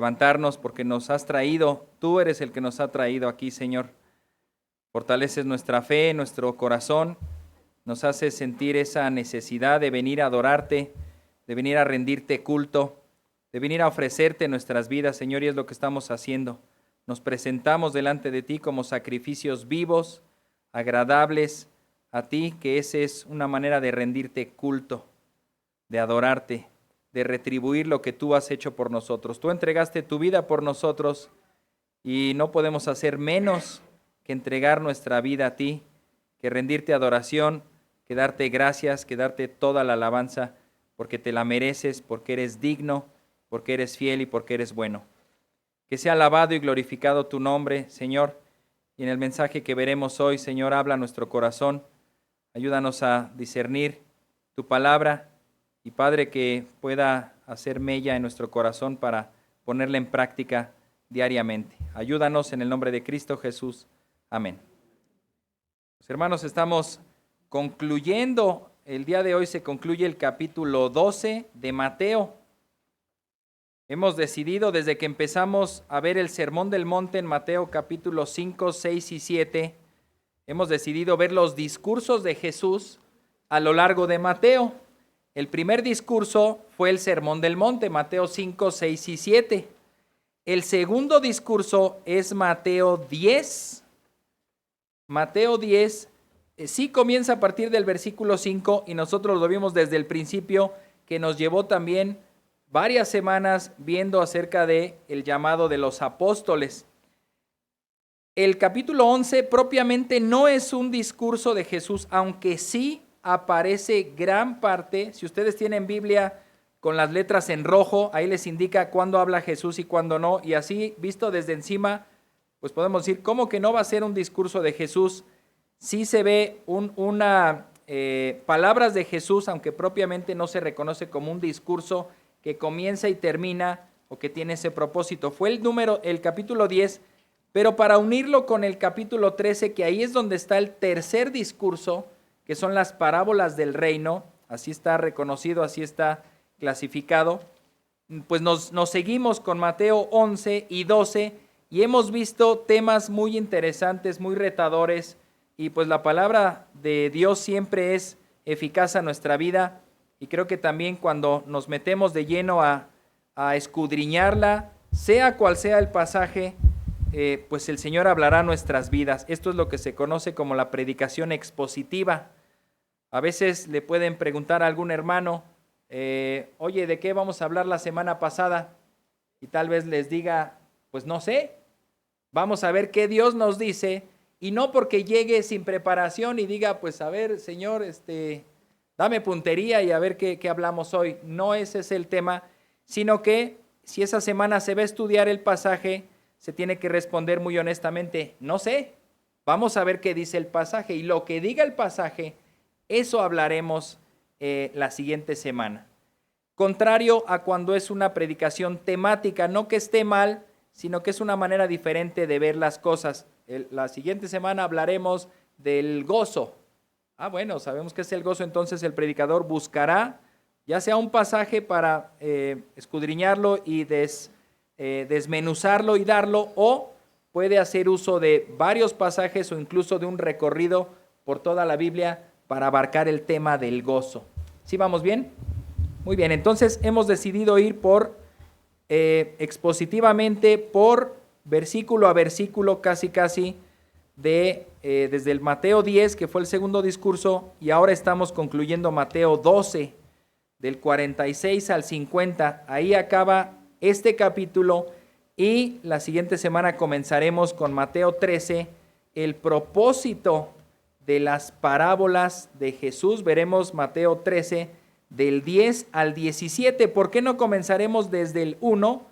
levantarnos porque nos has traído, tú eres el que nos ha traído aquí, Señor. Fortaleces nuestra fe, nuestro corazón, nos haces sentir esa necesidad de venir a adorarte, de venir a rendirte culto, de venir a ofrecerte nuestras vidas, Señor, y es lo que estamos haciendo. Nos presentamos delante de ti como sacrificios vivos, agradables a ti, que esa es una manera de rendirte culto, de adorarte, de retribuir lo que tú has hecho por nosotros. Tú entregaste tu vida por nosotros y no podemos hacer menos que entregar nuestra vida a ti, que rendirte adoración, que darte gracias, que darte toda la alabanza, porque te la mereces, porque eres digno, porque eres fiel y porque eres bueno. Que sea alabado y glorificado tu nombre, Señor, y en el mensaje que veremos hoy, Señor, habla a nuestro corazón, ayúdanos a discernir tu palabra, y Padre, que pueda hacer mella en nuestro corazón para ponerla en práctica diariamente. Ayúdanos en el nombre de Cristo Jesús. Amén. Pues, hermanos, estamos concluyendo, el día de hoy se concluye el capítulo 12 de Mateo. Hemos decidido desde que empezamos a ver el Sermón del Monte en Mateo capítulo 5, 6 y 7, hemos decidido ver los discursos de Jesús a lo largo de Mateo. El primer discurso fue el Sermón del Monte, Mateo 5, 6 y 7. El segundo discurso es Mateo 10. Mateo 10 sí comienza a partir del versículo 5 y nosotros lo vimos desde el principio, que nos llevó también varias semanas viendo acerca de el llamado de los apóstoles. El capítulo 11 propiamente no es un discurso de Jesús, aunque sí aparece gran parte. Si ustedes tienen Biblia con las letras en rojo, ahí les indica cuándo habla Jesús y cuándo no, y así visto desde encima, pues podemos decir, ¿cómo que no va a ser un discurso de Jesús? Sí se ve palabras de Jesús, aunque propiamente no se reconoce como un discurso que comienza y termina o que tiene ese propósito. Fue el capítulo 10, pero para unirlo con el capítulo 13, que ahí es donde está el tercer discurso, que son las parábolas del reino, así está reconocido, así está clasificado, pues nos seguimos con Mateo 11 y 12 y hemos visto temas muy interesantes, muy retadores, y pues la palabra de Dios siempre es eficaz a nuestra vida, y creo que también cuando nos metemos de lleno a escudriñarla, sea cual sea el pasaje, pues el Señor hablará a nuestras vidas. Esto es lo que se conoce como la predicación expositiva. A veces le pueden preguntar a algún hermano, oye, ¿de qué vamos a hablar la semana pasada? Y tal vez les diga, pues no sé, vamos a ver qué Dios nos dice, y no porque llegue sin preparación y diga, pues a ver, Señor, dame puntería y a ver qué hablamos hoy. No ese es el tema, sino que si esa semana se va a estudiar el pasaje, se tiene que responder muy honestamente, no sé, vamos a ver qué dice el pasaje, y lo que diga el pasaje, eso hablaremos la siguiente semana. Contrario a cuando es una predicación temática, no que esté mal, sino que es una manera diferente de ver las cosas. La siguiente semana hablaremos del gozo. Bueno, sabemos que es el gozo, entonces el predicador buscará ya sea un pasaje para escudriñarlo y desmenuzarlo y darlo, o puede hacer uso de varios pasajes o incluso de un recorrido por toda la Biblia para abarcar el tema del gozo. ¿Sí vamos bien? Muy bien, entonces hemos decidido ir por expositivamente, por versículo a versículo, casi desde el Mateo 10, que fue el segundo discurso, y ahora estamos concluyendo Mateo 12, del 46 al 50. Ahí acaba este capítulo, y la siguiente semana comenzaremos con Mateo 13, el propósito de las parábolas de Jesús. Veremos Mateo 13, del 10 al 17. ¿Por qué no comenzaremos desde el 1?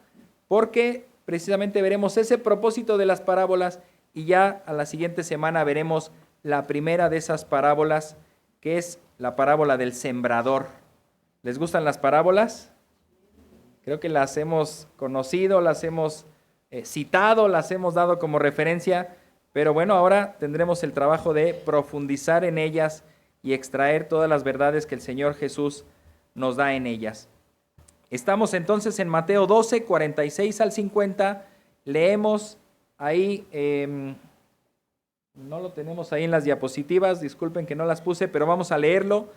Porque precisamente veremos ese propósito de las parábolas, y ya a la siguiente semana veremos la primera de esas parábolas, que es la parábola del sembrador. ¿Les gustan las parábolas? Creo que las hemos conocido, las hemos citado, las hemos dado como referencia, pero bueno, ahora tendremos el trabajo de profundizar en ellas y extraer todas las verdades que el Señor Jesús nos da en ellas. Estamos entonces en Mateo 12, 46 al 50. Leemos ahí, no lo tenemos ahí en las diapositivas, disculpen que no las puse, pero vamos a leerlo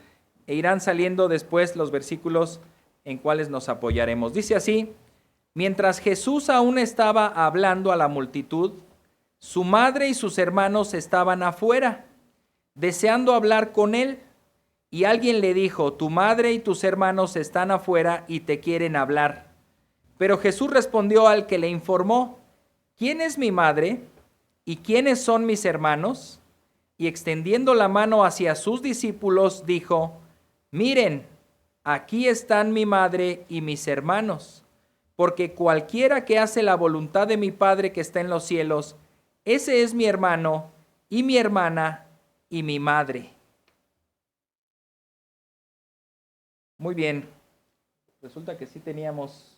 e irán saliendo después los versículos en cuales nos apoyaremos. Dice así: mientras Jesús aún estaba hablando a la multitud, su madre y sus hermanos estaban afuera, deseando hablar con él. Y alguien le dijo: tu madre y tus hermanos están afuera y te quieren hablar. Pero Jesús respondió al que le informó: ¿quién es mi madre y quiénes son mis hermanos? Y extendiendo la mano hacia sus discípulos, dijo: miren, aquí están mi madre y mis hermanos, porque cualquiera que hace la voluntad de mi Padre que está en los cielos, ese es mi hermano y mi hermana y mi madre. Muy bien, resulta que sí teníamos,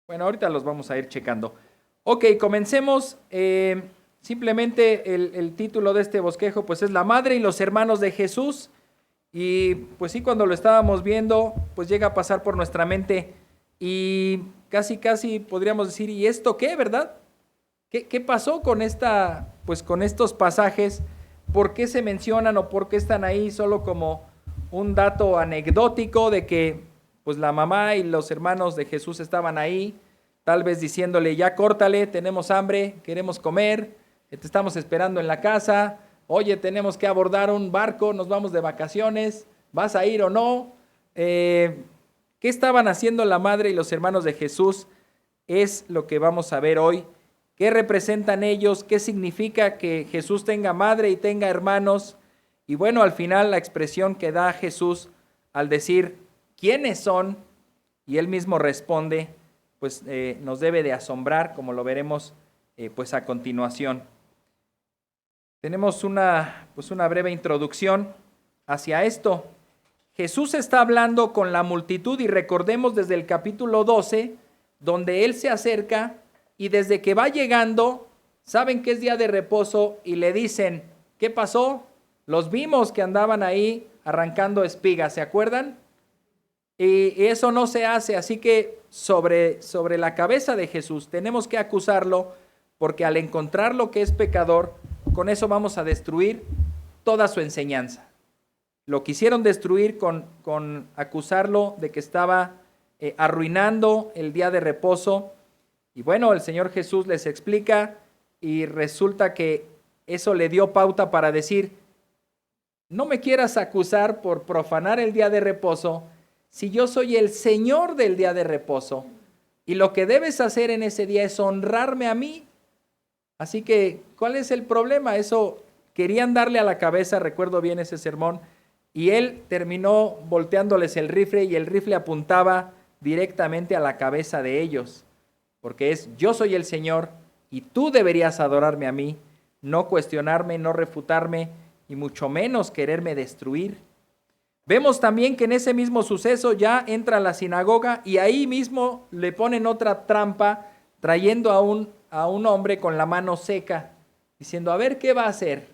bueno, ahorita los vamos a ir checando. Ok, comencemos. Simplemente el título de este bosquejo pues es La madre y los hermanos de Jesús. Y pues sí, cuando lo estábamos viendo, pues llega a pasar por nuestra mente y casi podríamos decir: ¿y esto qué, verdad? ¿Qué pasó con con estos pasajes? ¿Por qué se mencionan o por qué están ahí solo como un dato anecdótico de que pues la mamá y los hermanos de Jesús estaban ahí, tal vez diciéndole: ya córtale, tenemos hambre, queremos comer, te estamos esperando en la casa, oye, tenemos que abordar un barco, nos vamos de vacaciones, ¿vas a ir o no? ¿Qué estaban haciendo la madre y los hermanos de Jesús? Es lo que vamos a ver hoy. ¿Qué representan ellos? ¿Qué significa que Jesús tenga madre y tenga hermanos? Y bueno, al final la expresión que da Jesús al decir quiénes son, y él mismo responde, pues nos debe de asombrar, como lo veremos pues a continuación. Tenemos una breve introducción hacia esto. Jesús está hablando con la multitud y recordemos desde el capítulo 12, donde él se acerca y desde que va llegando, saben que es día de reposo y le dicen: ¿qué pasó? Los vimos que andaban ahí arrancando espigas, ¿se acuerdan? Y eso no se hace, así que sobre la cabeza de Jesús tenemos que acusarlo, porque al encontrar lo que es pecador, con eso vamos a destruir toda su enseñanza. Lo quisieron destruir con acusarlo de que estaba arruinando el día de reposo. Y bueno, el Señor Jesús les explica y resulta que eso le dio pauta para decir: no me quieras acusar por profanar el día de reposo, si yo soy el Señor del día de reposo, y lo que debes hacer en ese día es honrarme a mí. Así que, ¿cuál es el problema? Eso querían darle a la cabeza, recuerdo bien ese sermón, y él terminó volteándoles el rifle, y el rifle apuntaba directamente a la cabeza de ellos, porque es: yo soy el Señor y tú deberías adorarme a mí, no cuestionarme, no refutarme, y mucho menos quererme destruir. Vemos también que en ese mismo suceso ya entra a la sinagoga y ahí mismo le ponen otra trampa, trayendo a un hombre con la mano seca, diciendo: a ver qué va a hacer,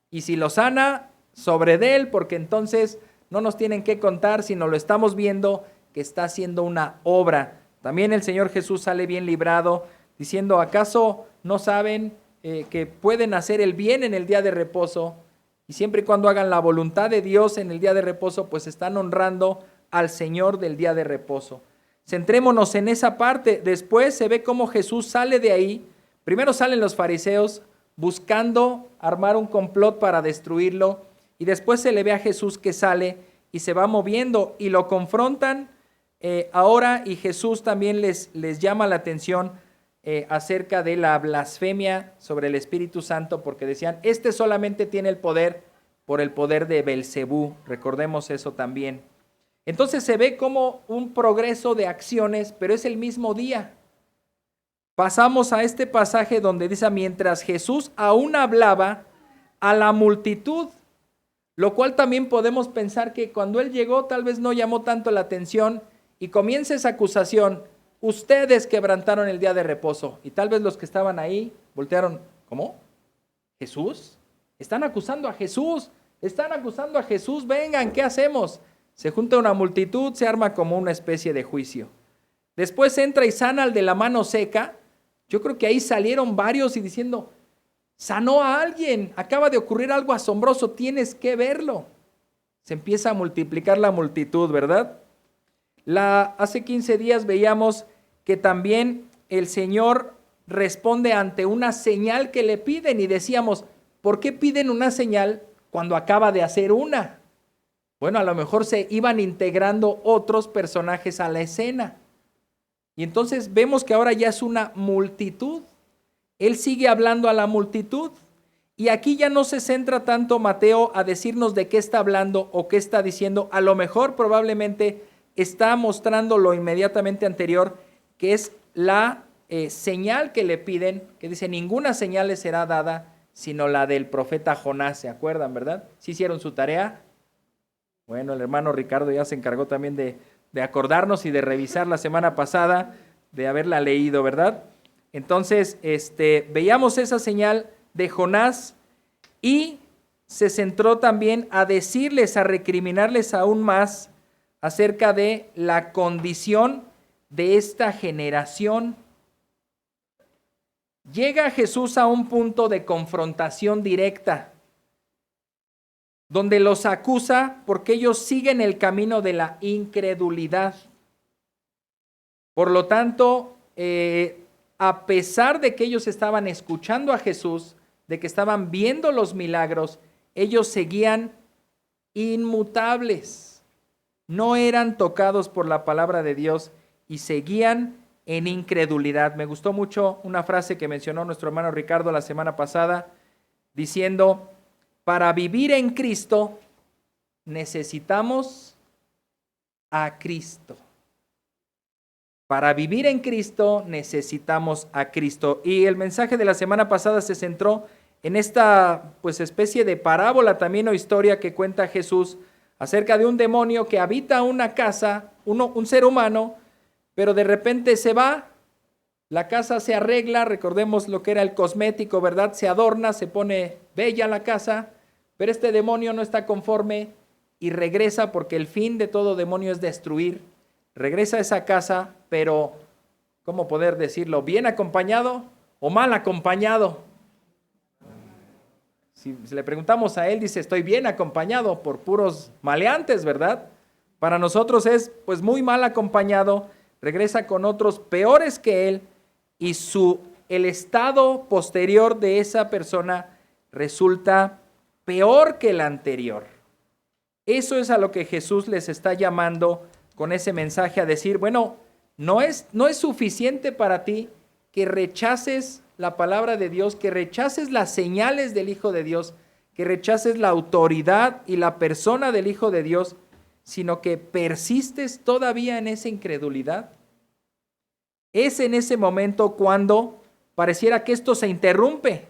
y si lo sana, sobre de él, porque entonces no nos tienen que contar, sino lo estamos viendo que está haciendo una obra. También el Señor Jesús sale bien librado, diciendo: ¿acaso no saben que pueden hacer el bien en el día de reposo? Y siempre y cuando hagan la voluntad de Dios en el día de reposo, pues están honrando al Señor del día de reposo. Centrémonos en esa parte. Después se ve cómo Jesús sale de ahí. Primero salen los fariseos buscando armar un complot para destruirlo. Y después se le ve a Jesús que sale y se va moviendo y lo confrontan ahora. Y Jesús también les llama la atención acerca de la blasfemia sobre el Espíritu Santo, porque decían: este solamente tiene el poder por el poder de Belcebú. Recordemos eso también. Entonces se ve como un progreso de acciones, pero es el mismo día. Pasamos a este pasaje donde dice: mientras Jesús aún hablaba a la multitud, lo cual también podemos pensar que cuando él llegó tal vez no llamó tanto la atención y comienza esa acusación: ustedes quebrantaron el día de reposo. Y tal vez los que estaban ahí voltearon: ¿cómo? ¿Jesús? Están acusando a Jesús, vengan, ¿qué hacemos? Se junta una multitud, se arma como una especie de juicio. Después entra y sana al de la mano seca. Yo creo que ahí salieron varios y diciendo, sanó a alguien, acaba de ocurrir algo asombroso, tienes que verlo. Se empieza a multiplicar la multitud, ¿verdad? Hace 15 días veíamos que también el Señor responde ante una señal que le piden y decíamos, ¿por qué piden una señal cuando acaba de hacer una? Bueno, a lo mejor se iban integrando otros personajes a la escena. Y entonces vemos que ahora ya es una multitud. Él sigue hablando a la multitud. Y aquí ya no se centra tanto Mateo a decirnos de qué está hablando o qué está diciendo. A lo mejor probablemente está mostrando lo inmediatamente anterior, que es la señal que le piden, que dice, ninguna señal les será dada, sino la del profeta Jonás. ¿Se acuerdan, verdad? ¿Sí hicieron su tarea? Bueno, el hermano Ricardo ya se encargó también de acordarnos y de revisar la semana pasada, de haberla leído, ¿verdad? Entonces, veíamos esa señal de Jonás y se centró también a decirles, a recriminarles aún más acerca de la condición de esta generación. Llega Jesús a un punto de confrontación directa, donde los acusa porque ellos siguen el camino de la incredulidad. Por lo tanto, a pesar de que ellos estaban escuchando a Jesús, de que estaban viendo los milagros, ellos seguían inmutables. No eran tocados por la palabra de Dios y seguían en incredulidad. Me gustó mucho una frase que mencionó nuestro hermano Ricardo la semana pasada, diciendo, para vivir en Cristo necesitamos a Cristo. Para vivir en Cristo necesitamos a Cristo. Y el mensaje de la semana pasada se centró en esta especie de parábola también o historia que cuenta Jesús acerca de un demonio que habita una casa, un ser humano, pero de repente se va, la casa se arregla, recordemos lo que era el cosmético, ¿verdad? Se adorna, se pone bella la casa, pero este demonio no está conforme y regresa, porque el fin de todo demonio es destruir. Regresa a esa casa, pero, ¿cómo poder decirlo? ¿Bien acompañado o mal acompañado? Si le preguntamos a él, dice, estoy bien acompañado por puros maleantes, ¿verdad? Para nosotros es muy mal acompañado, regresa con otros peores que él y el estado posterior de esa persona resulta peor que el anterior. Eso es a lo que Jesús les está llamando con ese mensaje, a decir, bueno, no es suficiente para ti que rechaces la palabra de Dios, que rechaces las señales del Hijo de Dios, que rechaces la autoridad y la persona del Hijo de Dios, sino que persistes todavía en esa incredulidad. Es en ese momento cuando pareciera que esto se interrumpe.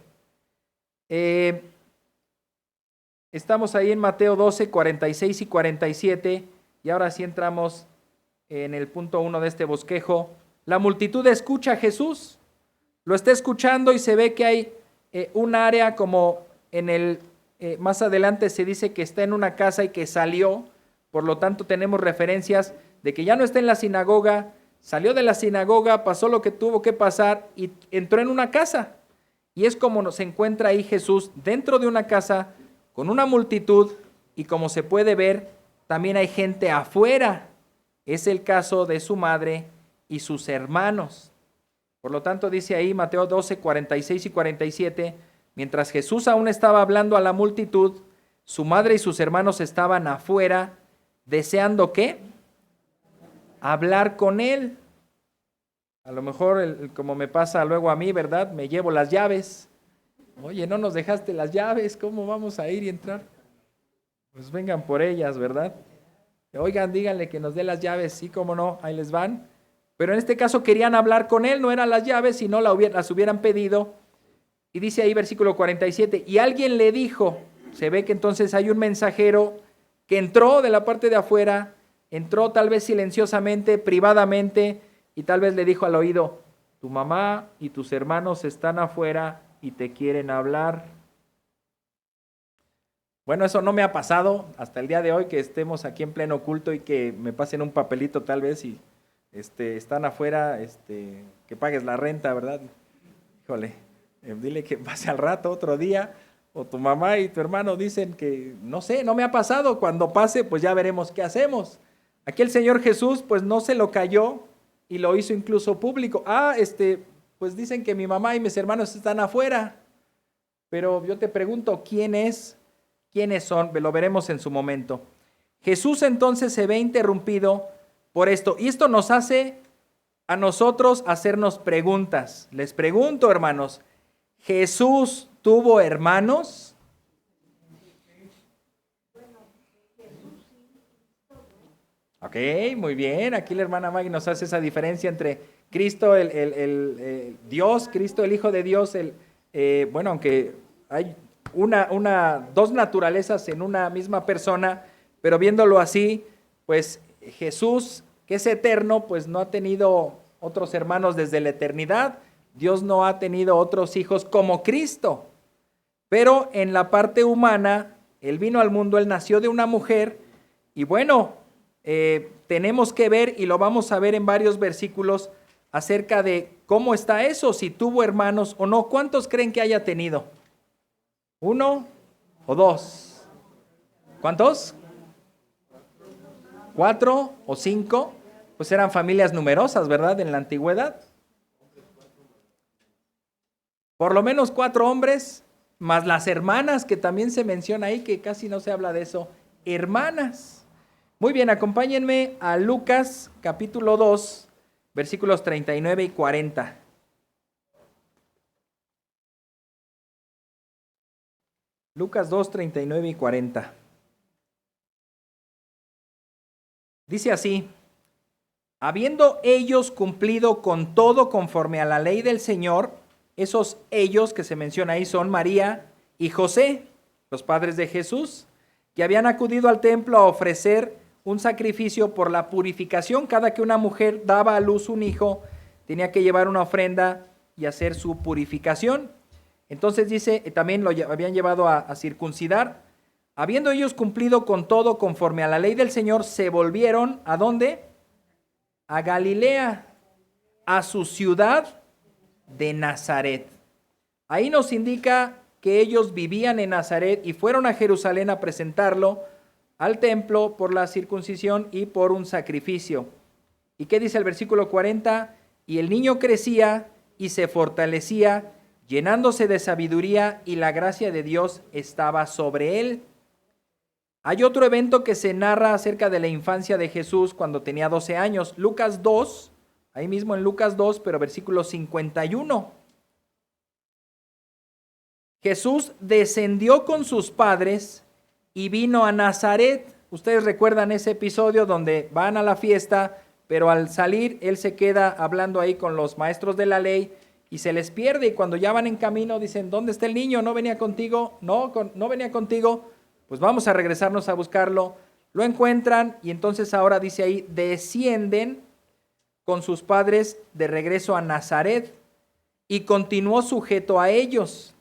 Estamos ahí en Mateo 12, 46 y 47, y ahora sí entramos en el punto 1 de este bosquejo. La multitud escucha a Jesús, lo está escuchando y se ve que hay un área como más adelante se dice que está en una casa y que salió, por lo tanto tenemos referencias de que ya no está en la sinagoga, salió de la sinagoga, pasó lo que tuvo que pasar y entró en una casa. Y es como se encuentra ahí Jesús dentro de una casa con una multitud y como se puede ver, también hay gente afuera. Es el caso de su madre y sus hermanos. Por lo tanto, dice ahí Mateo 12, 46 y 47, mientras Jesús aún estaba hablando a la multitud, su madre y sus hermanos estaban afuera, deseando ¿qué? Hablar con él. A lo mejor, como me pasa luego a mí, ¿verdad? Me llevo las llaves. Oye, no nos dejaste las llaves, ¿cómo vamos a ir y entrar? Pues vengan por ellas, ¿verdad? Oigan, díganle que nos dé las llaves, sí, cómo no, ahí les van. Pero en este caso querían hablar con él, no eran las llaves, sino las hubieran pedido. Y dice ahí versículo 47, y alguien le dijo, se ve que entonces hay un mensajero que entró de la parte de afuera, entró tal vez silenciosamente, privadamente, y tal vez le dijo al oído, tu mamá y tus hermanos están afuera y te quieren hablar. Bueno, eso no me ha pasado hasta el día de hoy, que estemos aquí en pleno culto y que me pasen un papelito tal vez y están afuera, que pagues la renta, ¿verdad? Híjole, dile que pase al rato, otro día, o tu mamá y tu hermano dicen que, no sé, no me ha pasado, cuando pase, pues ya veremos qué hacemos. Aquí el Señor Jesús, pues no se lo cayó y lo hizo incluso público. Pues dicen que mi mamá y mis hermanos están afuera, pero yo te pregunto, ¿quién es? ¿Quiénes son? Lo veremos en su momento. Jesús entonces se ve interrumpido por esto, y esto nos hace a nosotros hacernos preguntas. Les pregunto, hermanos, ¿Jesús tuvo hermanos? Ok, muy bien. Aquí la hermana Maggie nos hace esa diferencia entre Cristo, el Dios, Cristo, el Hijo de Dios, aunque hay dos naturalezas en una misma persona, pero viéndolo así, pues Jesús, que es eterno, pues no ha tenido otros hermanos desde la eternidad. Dios no ha tenido otros hijos como Cristo, pero en la parte humana, Él vino al mundo, Él nació de una mujer, y bueno, tenemos que ver, y lo vamos a ver en varios versículos, acerca de cómo está eso, si tuvo hermanos o no. ¿Cuántos creen que haya tenido? ¿Uno o dos? ¿Cuántos? ¿4 o 5? Pues eran familias numerosas, ¿verdad? En la antigüedad. Por lo menos 4 hombres, más las hermanas, que también se menciona ahí, que casi no se habla de eso. Hermanas. Muy bien, acompáñenme a Lucas capítulo 2, versículos 39 y 40. Lucas 2, 39 y 40. Dice así: habiendo ellos cumplido con todo conforme a la ley del Señor, esos ellos que se menciona ahí son María y José, los padres de Jesús, que habían acudido al templo a ofrecer un sacrificio por la purificación. Cada que una mujer daba a luz un hijo, tenía que llevar una ofrenda y hacer su purificación. Entonces dice, también lo habían llevado a circuncidar. Habiendo ellos cumplido con todo conforme a la ley del Señor, se volvieron, ¿a dónde? A Galilea, a su ciudad de Nazaret. Ahí nos indica que ellos vivían en Nazaret y fueron a Jerusalén a presentarlo al templo por la circuncisión y por un sacrificio. ¿Y qué dice el versículo 40? Y el niño crecía y se fortalecía, llenándose de sabiduría, y la gracia de Dios estaba sobre él. Hay otro evento que se narra acerca de la infancia de Jesús cuando tenía 12 años. Lucas 2, ahí mismo en Lucas 2, pero versículo 51. Jesús descendió con sus padres y vino a Nazaret. Ustedes recuerdan ese episodio donde van a la fiesta, pero al salir él se queda hablando ahí con los maestros de la ley y se les pierde, y cuando ya van en camino dicen, ¿dónde está el niño? ¿No venía contigo? No venía contigo. Pues vamos a regresarnos a buscarlo. Lo encuentran y entonces ahora dice ahí, descienden con sus padres de regreso a Nazaret, y continuó sujeto a ellos.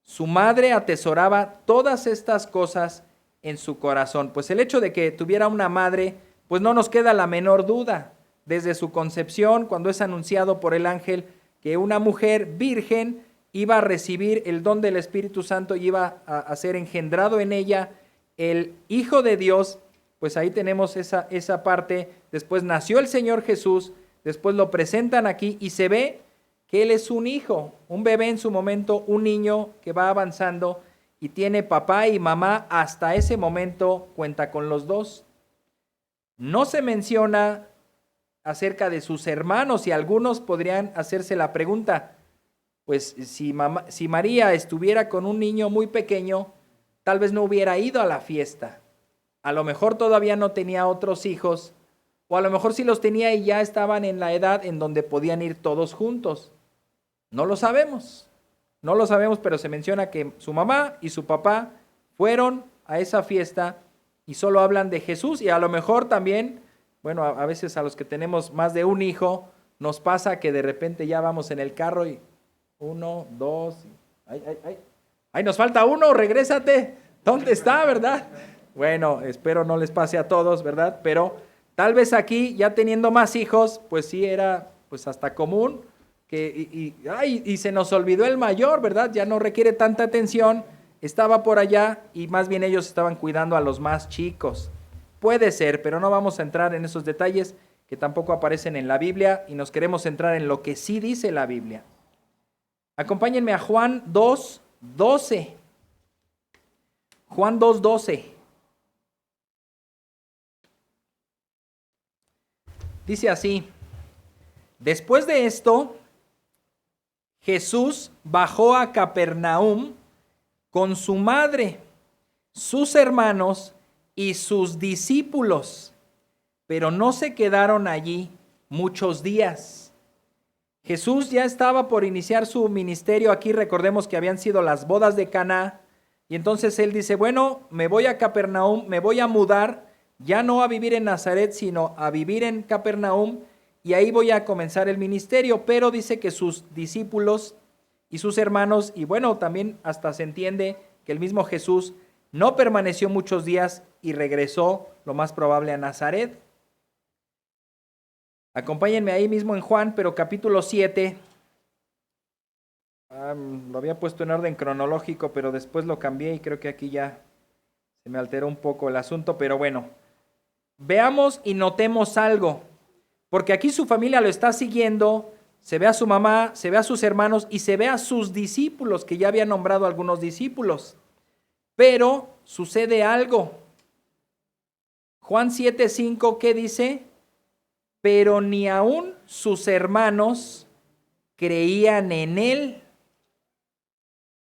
Su madre atesoraba todas estas cosas en su corazón. Pues el hecho de que tuviera una madre, pues no nos queda la menor duda. Desde su concepción, cuando es anunciado por el ángel que una mujer virgen iba a recibir el don del Espíritu Santo y iba a ser engendrado en ella el Hijo de Dios, pues ahí tenemos esa parte. Después nació el Señor Jesús, después lo presentan aquí y se ve que Él es un hijo, un bebé en su momento, un niño que va avanzando y tiene papá y mamá. Hasta ese momento cuenta con los dos. No se menciona acerca de sus hermanos, y algunos podrían hacerse la pregunta, pues si María estuviera con un niño muy pequeño, tal vez no hubiera ido a la fiesta. A lo mejor todavía no tenía otros hijos, o a lo mejor sí los tenía y ya estaban en la edad en donde podían ir todos juntos. No lo sabemos, pero se menciona que su mamá y su papá fueron a esa fiesta y solo hablan de Jesús. Y a lo mejor también, bueno, a veces a los que tenemos más de un hijo, nos pasa que de repente ya vamos en el carro y 1, 2, ay, nos falta uno, regrésate. ¿Dónde está, verdad? Bueno, espero no les pase a todos, ¿verdad? Pero tal vez aquí, ya teniendo más hijos, pues sí era pues hasta común que y se nos olvidó el mayor, ¿verdad? Ya no requiere tanta atención, estaba por allá y más bien ellos estaban cuidando a los más chicos. Puede ser, pero no vamos a entrar en esos detalles que tampoco aparecen en la Biblia y nos queremos centrar en lo que sí dice la Biblia. Acompáñenme a Juan 2:12. Juan 2:12. Dice así: después de esto, Jesús bajó a Capernaum con su madre, sus hermanos y sus discípulos, pero no se quedaron allí muchos días. Jesús ya estaba por iniciar su ministerio. Aquí recordemos que habían sido las bodas de Caná, y entonces él dice, bueno, me voy a Capernaum, me voy a mudar, ya no a vivir en Nazaret, sino a vivir en Capernaum, y ahí voy a comenzar el ministerio. Pero dice que sus discípulos y sus hermanos, y bueno, también hasta se entiende que el mismo Jesús no permaneció muchos días y regresó, lo más probable, a Nazaret. Acompáñenme ahí mismo en Juan, pero capítulo 7. Lo había puesto en orden cronológico, pero después lo cambié y creo que aquí ya se me alteró un poco el asunto, pero bueno. Veamos y notemos algo, porque aquí su familia lo está siguiendo, se ve a su mamá, se ve a sus hermanos y se ve a sus discípulos, que ya había nombrado algunos discípulos. Pero sucede algo. Juan 7:5, ¿qué dice? Pero ni aun sus hermanos creían en él.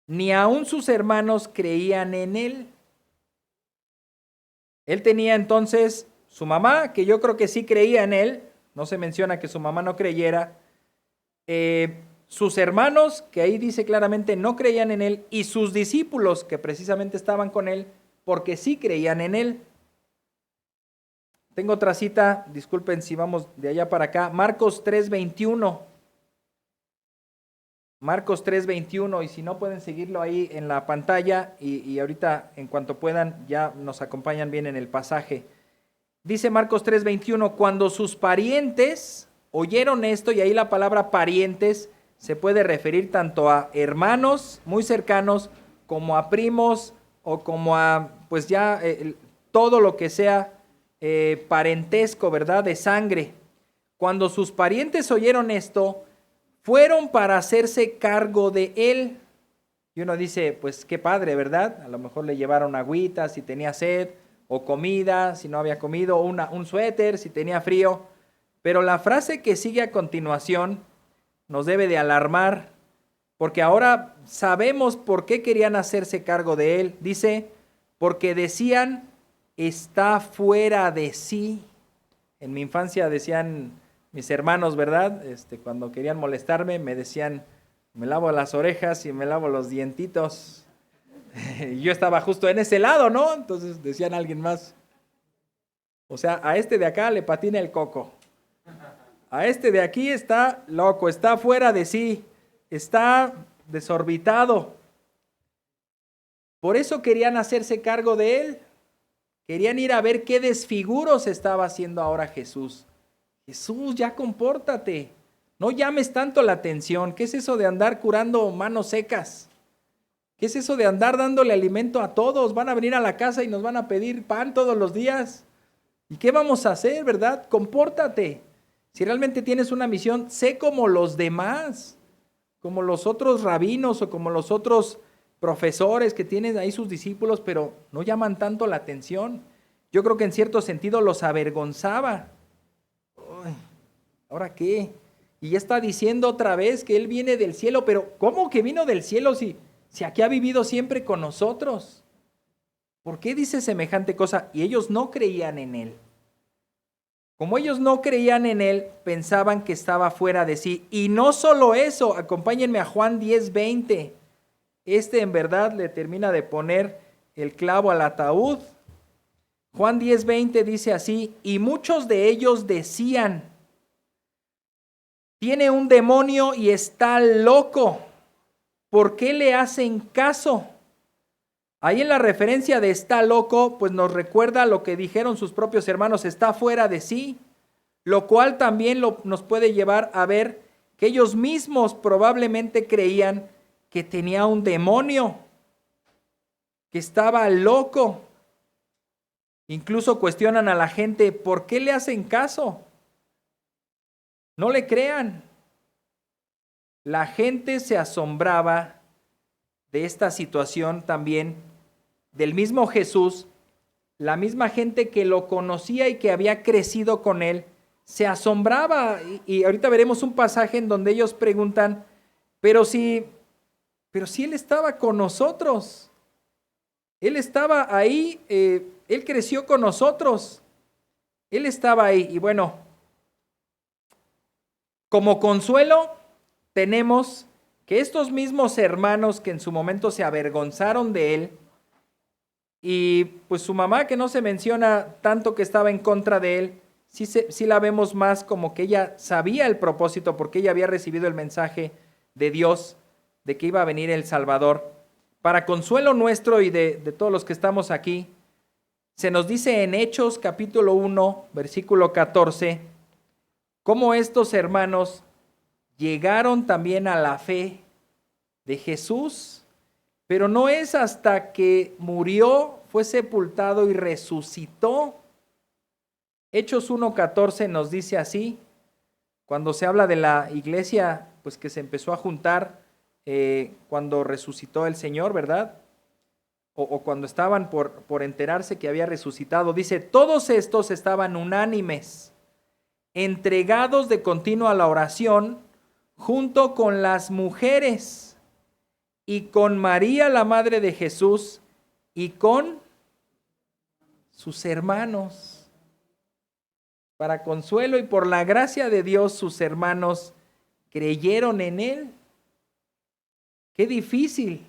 Ni aun sus hermanos creían en él. Él tenía entonces su mamá, que yo creo que sí creía en él. No se menciona que su mamá no creyera. Sus hermanos, que ahí dice claramente no creían en él. Y sus discípulos, que precisamente estaban con él, porque sí creían en él. Tengo otra cita, disculpen si vamos de allá para acá. Marcos 3:21. Marcos 3:21, y si no pueden seguirlo ahí en la pantalla y ahorita en cuanto puedan ya nos acompañan bien en el pasaje. Dice Marcos 3:21, cuando sus parientes oyeron esto, y ahí la palabra parientes se puede referir tanto a hermanos muy cercanos como a primos o como a pues ya todo lo que sea parentesco, ¿verdad? De sangre. Cuando sus parientes oyeron esto, fueron para hacerse cargo de él. Y uno dice, pues qué padre, ¿verdad? A lo mejor le llevaron agüita si tenía sed, o comida si no había comido, o un suéter si tenía frío. Pero la frase que sigue a continuación nos debe de alarmar, porque ahora sabemos por qué querían hacerse cargo de él. Dice, porque decían, está fuera de sí. En mi infancia decían mis hermanos, ¿verdad? Cuando querían molestarme me decían, me lavo las orejas y me lavo los dientitos. Y yo estaba justo en ese lado, ¿no? Entonces decían a alguien más, o sea, a este de acá le patina el coco. A este de aquí está loco, está fuera de sí, está desorbitado. Por eso querían hacerse cargo de él. Querían ir a ver qué desfiguros estaba haciendo ahora Jesús. Jesús, ya compórtate. No llames tanto la atención. ¿Qué es eso de andar curando manos secas? ¿Qué es eso de andar dándole alimento a todos? Van a venir a la casa y nos van a pedir pan todos los días. ¿Y qué vamos a hacer, verdad? Compórtate. Si realmente tienes una misión, sé como los demás, como los otros rabinos o como los otros profesores que tienen ahí sus discípulos, pero no llaman tanto la atención. Yo creo que en cierto sentido los avergonzaba. Uy, ¿ahora qué? Y ya está diciendo otra vez que él viene del cielo, pero ¿cómo que vino del cielo si aquí ha vivido siempre con nosotros? ¿Por qué dice semejante cosa? Y ellos no creían en él. Como ellos no creían en él, pensaban que estaba fuera de sí. Y no solo eso, acompáñenme a Juan 10:20. En verdad le termina de poner el clavo al ataúd. Juan 10:20 dice así, y muchos de ellos decían, tiene un demonio y está loco. ¿Por qué le hacen caso? Ahí en la referencia de está loco, pues nos recuerda lo que dijeron sus propios hermanos, está fuera de sí, lo cual también nos puede llevar a ver que ellos mismos probablemente creían que tenía un demonio, que estaba loco. Incluso cuestionan a la gente, ¿por qué le hacen caso? No le crean. La gente se asombraba de esta situación también, del mismo Jesús, la misma gente que lo conocía y que había crecido con él, se asombraba. Y ahorita veremos un pasaje en donde ellos preguntan, pero si él estaba con nosotros, él estaba ahí, él creció con nosotros, él estaba ahí. Y bueno, como consuelo tenemos que estos mismos hermanos que en su momento se avergonzaron de él, y pues su mamá, que no se menciona tanto que estaba en contra de él, sí la vemos más como que ella sabía el propósito porque ella había recibido el mensaje de Dios de que iba a venir el Salvador. Para consuelo nuestro y de todos los que estamos aquí, se nos dice en Hechos capítulo 1, versículo 14, cómo estos hermanos llegaron también a la fe de Jesús, pero no es hasta que murió, fue sepultado y resucitó. Hechos 1:14 nos dice así, cuando se habla de la iglesia, pues que se empezó a juntar cuando resucitó el Señor, ¿verdad? O cuando estaban por enterarse que había resucitado. Dice, todos estos estaban unánimes, entregados de continuo a la oración, junto con las mujeres y con María, la madre de Jesús, y con sus hermanos. Para consuelo y por la gracia de Dios, sus hermanos creyeron en él. Qué difícil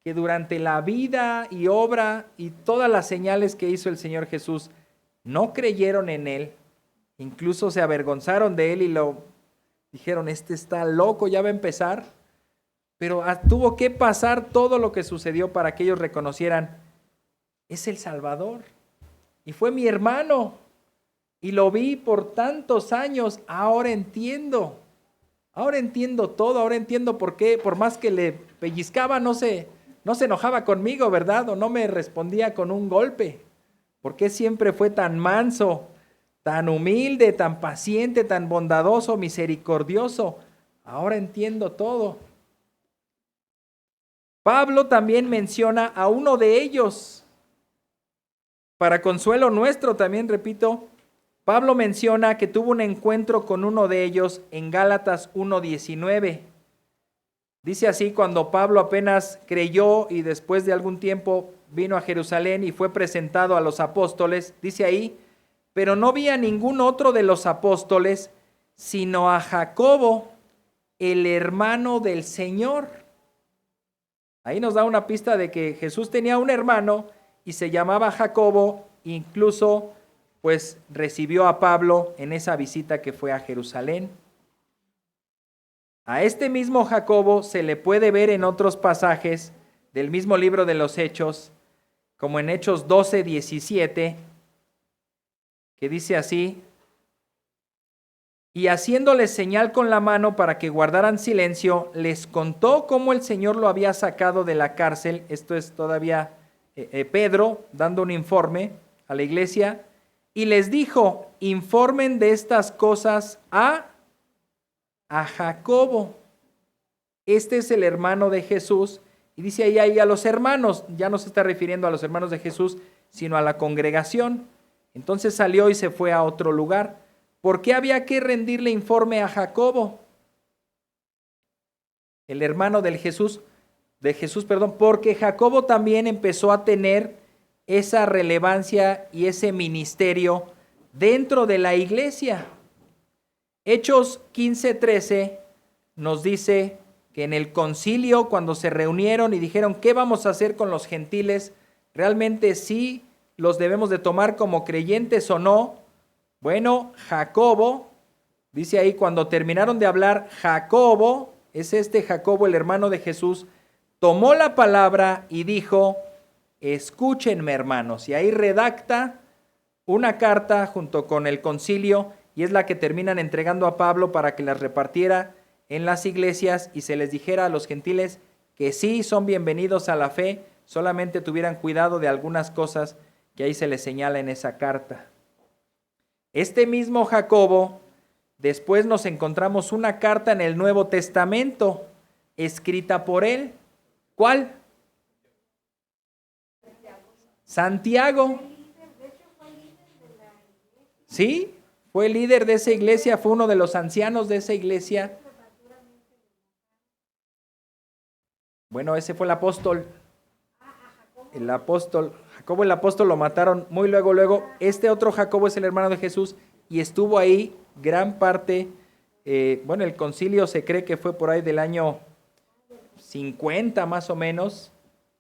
que durante la vida y obra y todas las señales que hizo el Señor Jesús, no creyeron en él. Incluso se avergonzaron de él y lo dijeron, este está loco, ya va a empezar. Pero tuvo que pasar todo lo que sucedió para que ellos reconocieran, es el Salvador. Y fue mi hermano. Y lo vi por tantos años. Ahora entiendo. Ahora entiendo todo. Ahora entiendo por qué, por más que le pellizcaba, no se enojaba conmigo, ¿verdad? O no me respondía con un golpe. ¿Por qué siempre fue tan manso, tan humilde, tan paciente, tan bondadoso, misericordioso? Ahora entiendo todo. Pablo también menciona a uno de ellos. Para consuelo nuestro, también repito, Pablo menciona que tuvo un encuentro con uno de ellos en Gálatas 1:19. Dice así, cuando Pablo apenas creyó y después de algún tiempo vino a Jerusalén y fue presentado a los apóstoles, dice ahí, pero no vi a ningún otro de los apóstoles, sino a Jacobo, el hermano del Señor. Ahí nos da una pista de que Jesús tenía un hermano y se llamaba Jacobo, incluso pues recibió a Pablo en esa visita que fue a Jerusalén. A este mismo Jacobo se le puede ver en otros pasajes del mismo libro de los Hechos, como en Hechos 12:17, que dice así, y haciéndoles señal con la mano para que guardaran silencio, les contó cómo el Señor lo había sacado de la cárcel. Esto es todavía Pedro dando un informe a la iglesia, y les dijo, informen de estas cosas a Jacobo. Este es el hermano de Jesús, y dice ahí a los hermanos, ya no se está refiriendo a los hermanos de Jesús, sino a la congregación. Entonces salió y se fue a otro lugar. ¿Por qué había que rendirle informe a Jacobo? El hermano de Jesús, porque Jacobo también empezó a tener esa relevancia y ese ministerio dentro de la iglesia. Hechos 15:13 nos dice que en el concilio, cuando se reunieron y dijeron, ¿qué vamos a hacer con los gentiles? ¿Realmente sí los debemos de tomar como creyentes o no? Bueno, Jacobo, dice ahí, cuando terminaron de hablar, Jacobo, es este Jacobo, el hermano de Jesús, tomó la palabra y dijo, escúchenme, hermanos. Y ahí redacta una carta junto con el concilio, y es la que terminan entregando a Pablo para que las repartiera en las iglesias y se les dijera a los gentiles que sí son bienvenidos a la fe, solamente tuvieran cuidado de algunas cosas que ahí se les señala en esa carta. Este mismo Jacobo, después nos encontramos una carta en el Nuevo Testamento, escrita por él. ¿Cuál? Santiago. Sí, fue líder de esa iglesia, fue uno de los ancianos de esa iglesia. Bueno, ese fue el apóstol. Jacobo el apóstol lo mataron muy luego. Este otro Jacobo es el hermano de Jesús y estuvo ahí gran parte. El concilio se cree que fue por ahí del año 50 más o menos.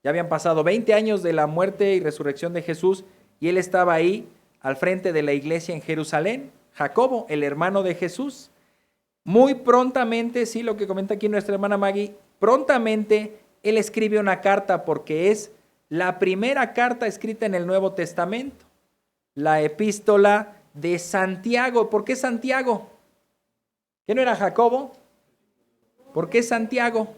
Ya habían pasado 20 años de la muerte y resurrección de Jesús y él estaba ahí al frente de la iglesia en Jerusalén. Jacobo, el hermano de Jesús. Muy prontamente, sí, lo que comenta aquí nuestra hermana Maggie, prontamente él escribe una carta porque es la primera carta escrita en el Nuevo Testamento, la epístola de Santiago. ¿Por qué Santiago? ¿Qué no era Jacobo? ¿Por qué Santiago?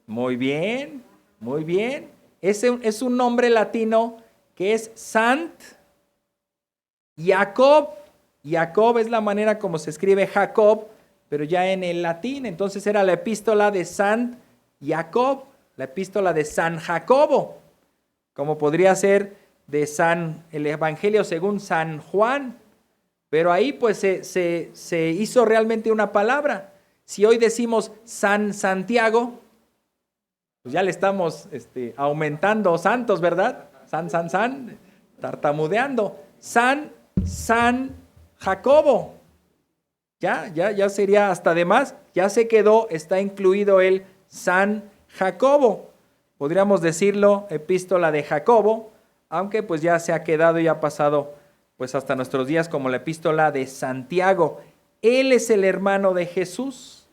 Muy bien, muy bien. Es un nombre latino que es Sant Jacob. Jacob es la manera como se escribe Jacob, pero ya en el latín. Entonces era la epístola de Sant Jacob, la epístola de San Jacobo, como podría ser de el Evangelio según San Juan. Pero ahí pues se hizo realmente una palabra. Si hoy decimos San Santiago, pues ya le estamos aumentando santos, ¿verdad? San, tartamudeando. San Jacobo. Ya sería hasta de más, ya se quedó, está incluido el San Jacobo. Podríamos decirlo, epístola de Jacobo, aunque pues ya se ha quedado y ha pasado pues hasta nuestros días como la epístola de Santiago. Él es el hermano de Jesús.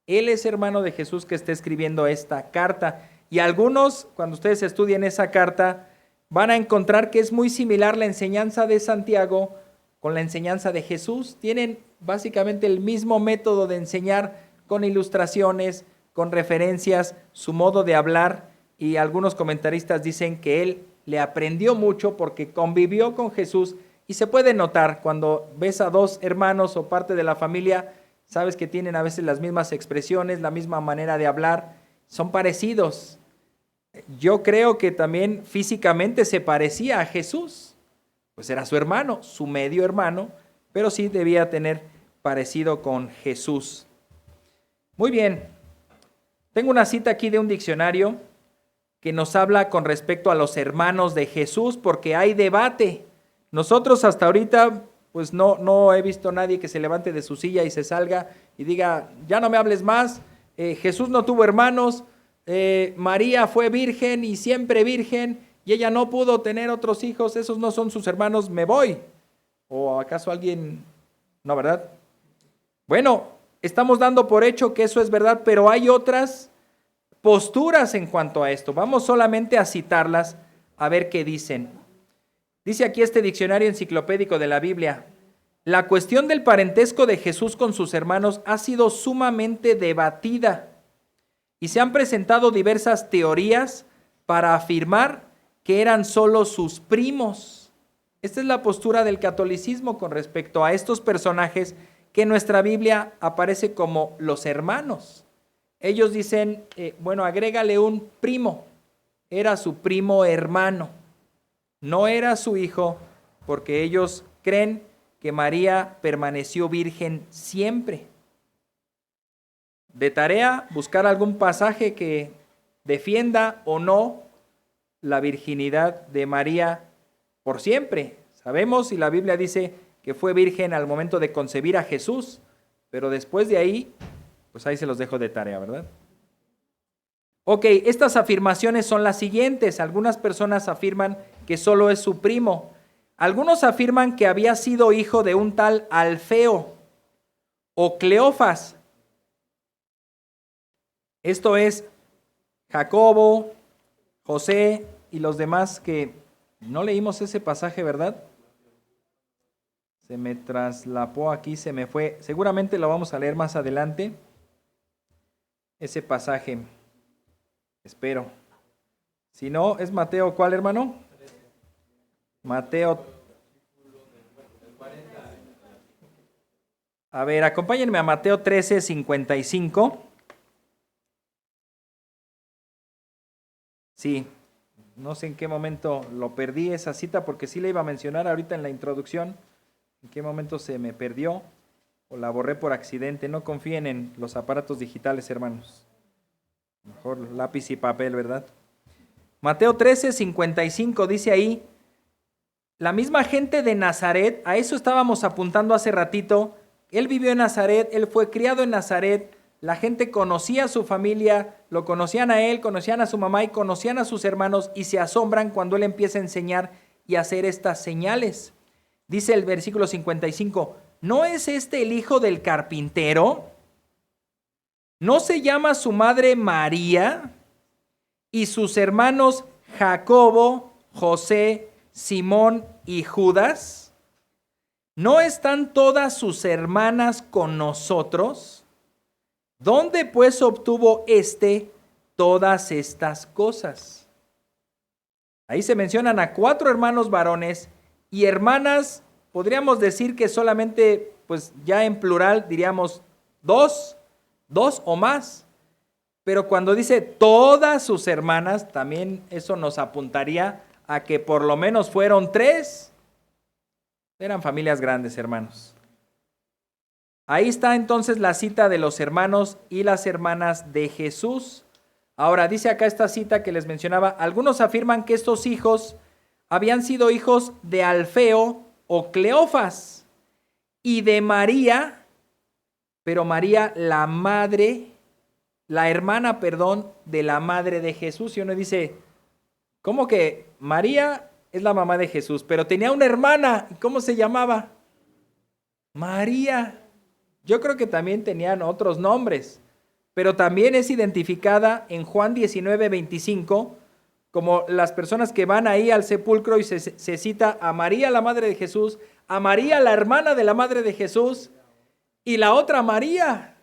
Él es hermano de Jesús que está escribiendo esta carta. Y algunos, cuando ustedes estudien esa carta, van a encontrar que es muy similar la enseñanza de Santiago con la enseñanza de Jesús. Tienen básicamente el mismo método de enseñar, con ilustraciones, con referencias, su modo de hablar, y algunos comentaristas dicen que él le aprendió mucho porque convivió con Jesús, y se puede notar cuando ves a dos hermanos o parte de la familia, sabes que tienen a veces las mismas expresiones, la misma manera de hablar, son parecidos. Yo creo que también físicamente se parecía a Jesús, pues era su hermano, su medio hermano, pero sí debía tener parecido con Jesús. Muy bien, tengo una cita aquí de un diccionario que nos habla con respecto a los hermanos de Jesús, porque hay debate. Nosotros hasta ahorita, pues no he visto a nadie que se levante de su silla y se salga y diga, ya no me hables más, Jesús no tuvo hermanos, María fue virgen y siempre virgen, y ella no pudo tener otros hijos, esos no son sus hermanos, me voy. ¿O acaso alguien? No, ¿verdad? Bueno, estamos dando por hecho que eso es verdad, pero hay otras posturas en cuanto a esto. Vamos solamente a citarlas, a ver qué dicen. Dice aquí este diccionario enciclopédico de la Biblia: la cuestión del parentesco de Jesús con sus hermanos ha sido sumamente debatida y se han presentado diversas teorías para afirmar que eran solo sus primos. Esta es la postura del catolicismo con respecto a estos personajes que en nuestra Biblia aparece como los hermanos. Ellos dicen, agrégale un primo, era su primo hermano, no era su hijo, porque ellos creen que María permaneció virgen siempre. De tarea, buscar algún pasaje que defienda o no la virginidad de María por siempre. Sabemos, y la Biblia dice que fue virgen al momento de concebir a Jesús, pero después de ahí, pues ahí se los dejo de tarea, ¿verdad? Ok, estas afirmaciones son las siguientes. Algunas personas afirman que solo es su primo. Algunos afirman que había sido hijo de un tal Alfeo o Cleofas. Esto es Jacobo, José y los demás que no leímos ese pasaje, ¿verdad? Se me traslapó aquí, se me fue. Seguramente lo vamos a leer más adelante. Ese pasaje, espero. Si no, es Mateo, ¿cuál, hermano? Mateo. A ver, acompáñenme a Mateo 13:55. Sí, no sé en qué momento lo perdí esa cita porque sí la iba a mencionar ahorita en la introducción. En qué momento se me perdió o la borré por accidente. No confíen en los aparatos digitales, hermanos. Mejor lápiz y papel, ¿verdad? Mateo 13:55 dice ahí, la misma gente de Nazaret, a eso estábamos apuntando hace ratito. Él vivió en Nazaret, él fue criado en Nazaret. La gente conocía a su familia, lo conocían a él, conocían a su mamá y conocían a sus hermanos y se asombran cuando él empieza a enseñar y a hacer estas señales. Dice el versículo 55, ¿no es este el hijo del carpintero? ¿No se llama su madre María y sus hermanos Jacobo, José, Simón y Judas? ¿No están todas sus hermanas con nosotros? ¿Dónde pues obtuvo todas estas cosas? Ahí se mencionan a 4 hermanos varones y hermanas, podríamos decir que solamente, pues ya en plural diríamos dos o más. Pero cuando dice todas sus hermanas, también eso nos apuntaría a que por lo menos fueron 3. Eran familias grandes, hermanos. Ahí está entonces la cita de los hermanos y las hermanas de Jesús. Ahora, dice acá esta cita que les mencionaba, algunos afirman que estos hijos habían sido hijos de Alfeo o Cleofas y de María, pero María la hermana de la madre de Jesús. Y uno dice, ¿cómo que María es la mamá de Jesús? Pero tenía una hermana, ¿cómo se llamaba? María. Yo creo que también tenían otros nombres, pero también es identificada en Juan 19:25 como las personas que van ahí al sepulcro y se cita a María, la madre de Jesús, a María, la hermana de la madre de Jesús, y la otra María.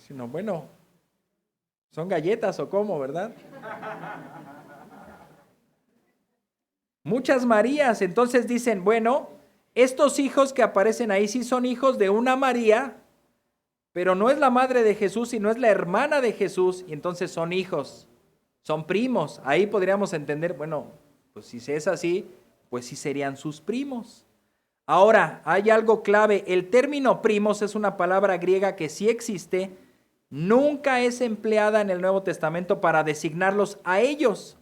No, bueno, ¿son galletas o cómo, verdad? Muchas Marías. Entonces dicen, bueno, estos hijos que aparecen ahí sí son hijos de una María, pero no es la madre de Jesús, sino es la hermana de Jesús, y entonces son hijos, son primos. Ahí podríamos entender, bueno, pues si es así, pues sí serían sus primos. Ahora, hay algo clave, el término primos es una palabra griega que sí existe, nunca es empleada en el Nuevo Testamento para designarlos a ellos,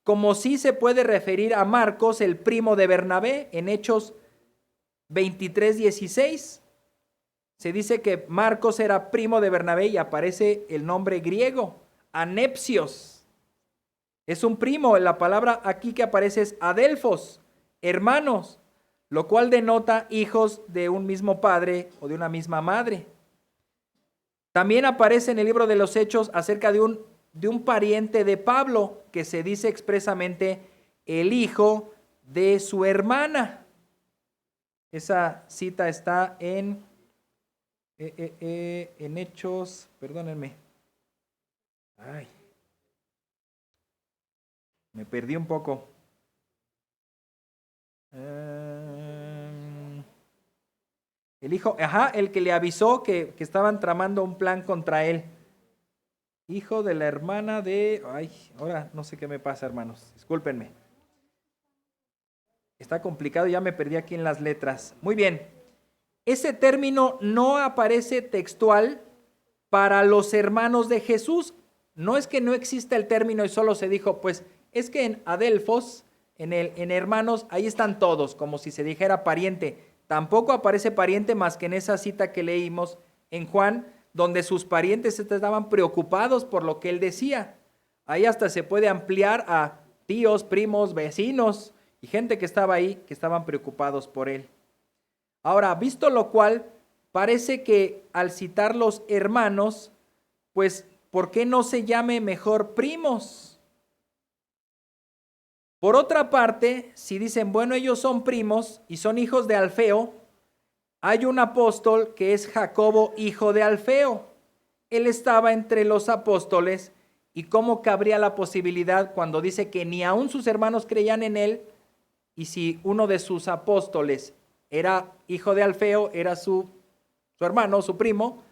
como sí se puede referir a Marcos, el primo de Bernabé, en Hechos 23:16. Se dice que Marcos era primo de Bernabé y aparece el nombre griego, Anepsios. Es un primo, la palabra aquí que aparece es adelfos, hermanos, lo cual denota hijos de un mismo padre o de una misma madre. También aparece en el libro de los Hechos acerca de un pariente de Pablo, que se dice expresamente el hijo de su hermana. Esa cita está en Hechos, perdónenme. Ay, me perdí un poco. El hijo, el que le avisó que estaban tramando un plan contra él. Hijo de la hermana de... Ay, ahora no sé qué me pasa, hermanos. Discúlpenme. Está complicado, ya me perdí aquí en las letras. Muy bien. Ese término no aparece textual para los hermanos de Jesús. No es que no exista el término y solo se dijo, pues es que en adelfos, en hermanos, ahí están todos, como si se dijera pariente. Tampoco aparece pariente más que en esa cita que leímos en Juan, donde sus parientes estaban preocupados por lo que él decía. Ahí hasta se puede ampliar a tíos, primos, vecinos y gente que estaba ahí, que estaban preocupados por él. Ahora, visto lo cual, parece que al citar los hermanos, pues ¿por qué no se llame mejor primos? Por otra parte, si dicen, bueno, ellos son primos y son hijos de Alfeo, hay un apóstol que es Jacobo, hijo de Alfeo. Él estaba entre los apóstoles, y cómo cabría la posibilidad cuando dice que ni aun sus hermanos creían en él, y si uno de sus apóstoles era hijo de Alfeo, era su hermano, su primo,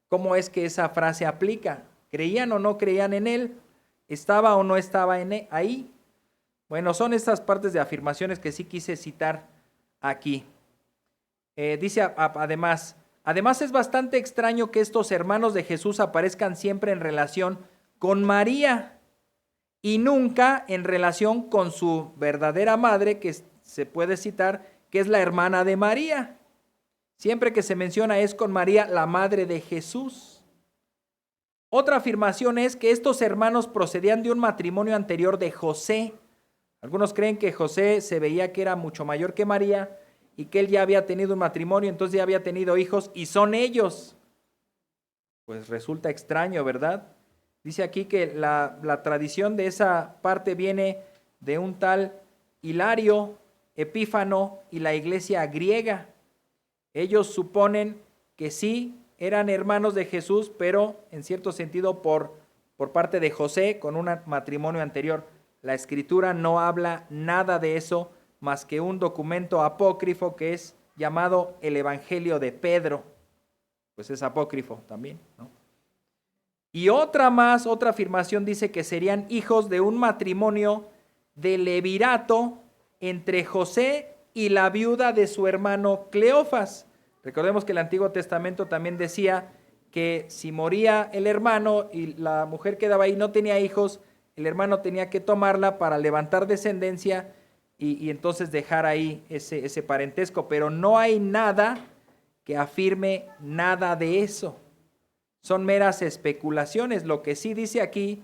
¿cómo es que esa frase aplica? ¿Creían o no creían en él? ¿Estaba o no estaba ahí? Bueno, son estas partes de afirmaciones que sí quise citar aquí. Dice además es bastante extraño que estos hermanos de Jesús aparezcan siempre en relación con María y nunca en relación con su verdadera madre, que se puede citar, que es la hermana de María. Siempre que se menciona es con María, la madre de Jesús. Otra afirmación es que estos hermanos procedían de un matrimonio anterior de José. Algunos creen que José se veía que era mucho mayor que María y que él ya había tenido un matrimonio, entonces ya había tenido hijos y son ellos. Pues resulta extraño, ¿verdad? Dice aquí que la tradición de esa parte viene de un tal Hilario, Epífano y la iglesia griega. Ellos suponen que sí eran hermanos de Jesús, pero en cierto sentido por parte de José con un matrimonio anterior. La escritura no habla nada de eso más que un documento apócrifo que es llamado el Evangelio de Pedro. Pues es apócrifo también, ¿no? Y otra afirmación dice que serían hijos de un matrimonio de levirato entre José y la viuda de su hermano Cleofas. Recordemos que el Antiguo Testamento también decía que si moría el hermano y la mujer quedaba ahí y no tenía hijos, el hermano tenía que tomarla para levantar descendencia y entonces dejar ahí ese parentesco, pero no hay nada que afirme nada de eso. Son meras especulaciones. Lo que sí dice aquí,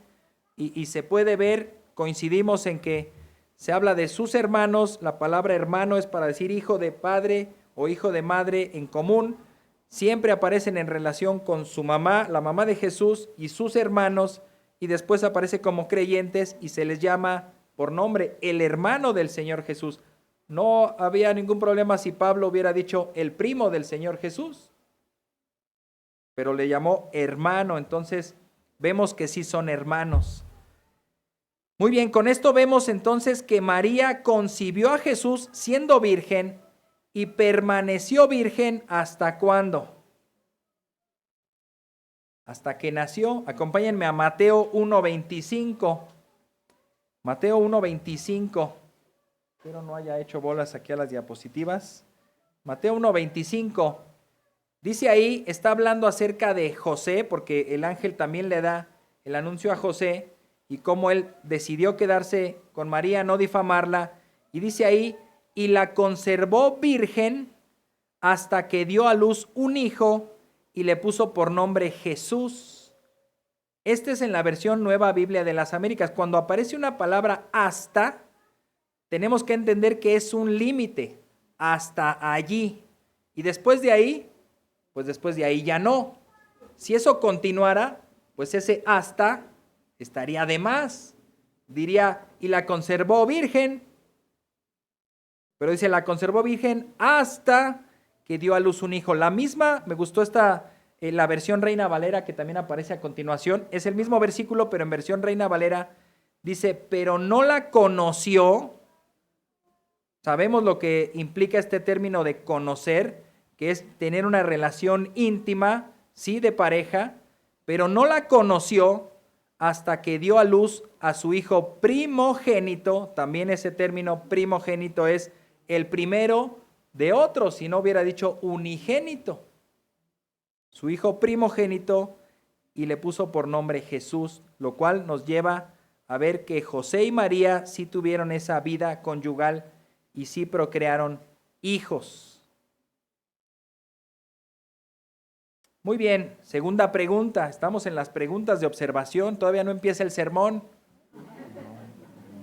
y se puede ver, coincidimos en que se habla de sus hermanos. La palabra hermano es para decir hijo de padre o hijo de madre en común. Siempre aparecen en relación con su mamá, la mamá de Jesús y sus hermanos, y después aparece como creyentes y se les llama por nombre el hermano del Señor Jesús. No había ningún problema si Pablo hubiera dicho el primo del Señor Jesús, pero le llamó hermano, entonces vemos que sí son hermanos. Muy bien, con esto vemos entonces que María concibió a Jesús siendo virgen y permaneció virgen ¿hasta cuándo? Hasta que nació. Acompáñenme a Mateo 1:25. Mateo 1:25. Espero no haya hecho bolas aquí a las diapositivas. Mateo 1:25. Dice ahí, está hablando acerca de José, porque el ángel también le da el anuncio a José y cómo él decidió quedarse con María, no difamarla. Y dice ahí, y la conservó virgen hasta que dio a luz un hijo y le puso por nombre Jesús. Este es en la versión Nueva Biblia de las Américas. Cuando aparece una palabra hasta, tenemos que entender que es un límite, hasta allí. Y después de ahí, pues después de ahí ya no. Si eso continuara, pues ese hasta estaría de más. Diría, y la conservó virgen. Pero dice, la conservó virgen hasta que dio a luz un hijo. La misma, me gustó la versión Reina Valera que también aparece a continuación. Es el mismo versículo, pero en versión Reina Valera dice, pero no la conoció. Sabemos lo que implica este término de conocer, que es tener una relación íntima, sí, de pareja, pero no la conoció hasta que dio a luz a su hijo primogénito. También ese término primogénito es el primero de otros, si no hubiera dicho unigénito. Su hijo primogénito, y le puso por nombre Jesús, lo cual nos lleva a ver que José y María sí tuvieron esa vida conyugal y sí procrearon hijos. Muy bien, segunda pregunta. Estamos en las preguntas de observación. Todavía no empieza el sermón.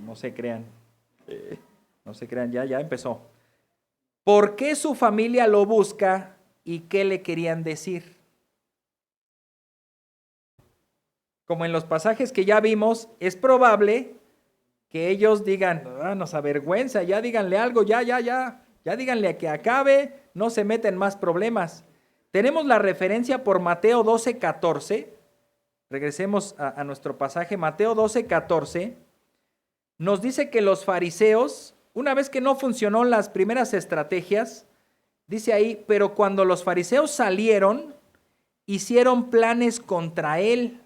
No se crean. No se crean, ya empezó. ¿Por qué su familia lo busca y qué le querían decir? como en los pasajes que ya vimos, es probable que ellos digan, nos avergüenza, ya díganle algo, ya díganle que acabe, no se meten más problemas. Tenemos la referencia por Mateo 12:14. Regresemos a nuestro pasaje, Mateo 12:14. Nos dice que los fariseos, una vez que no funcionó las primeras estrategias, dice ahí, pero cuando los fariseos salieron, hicieron planes contra él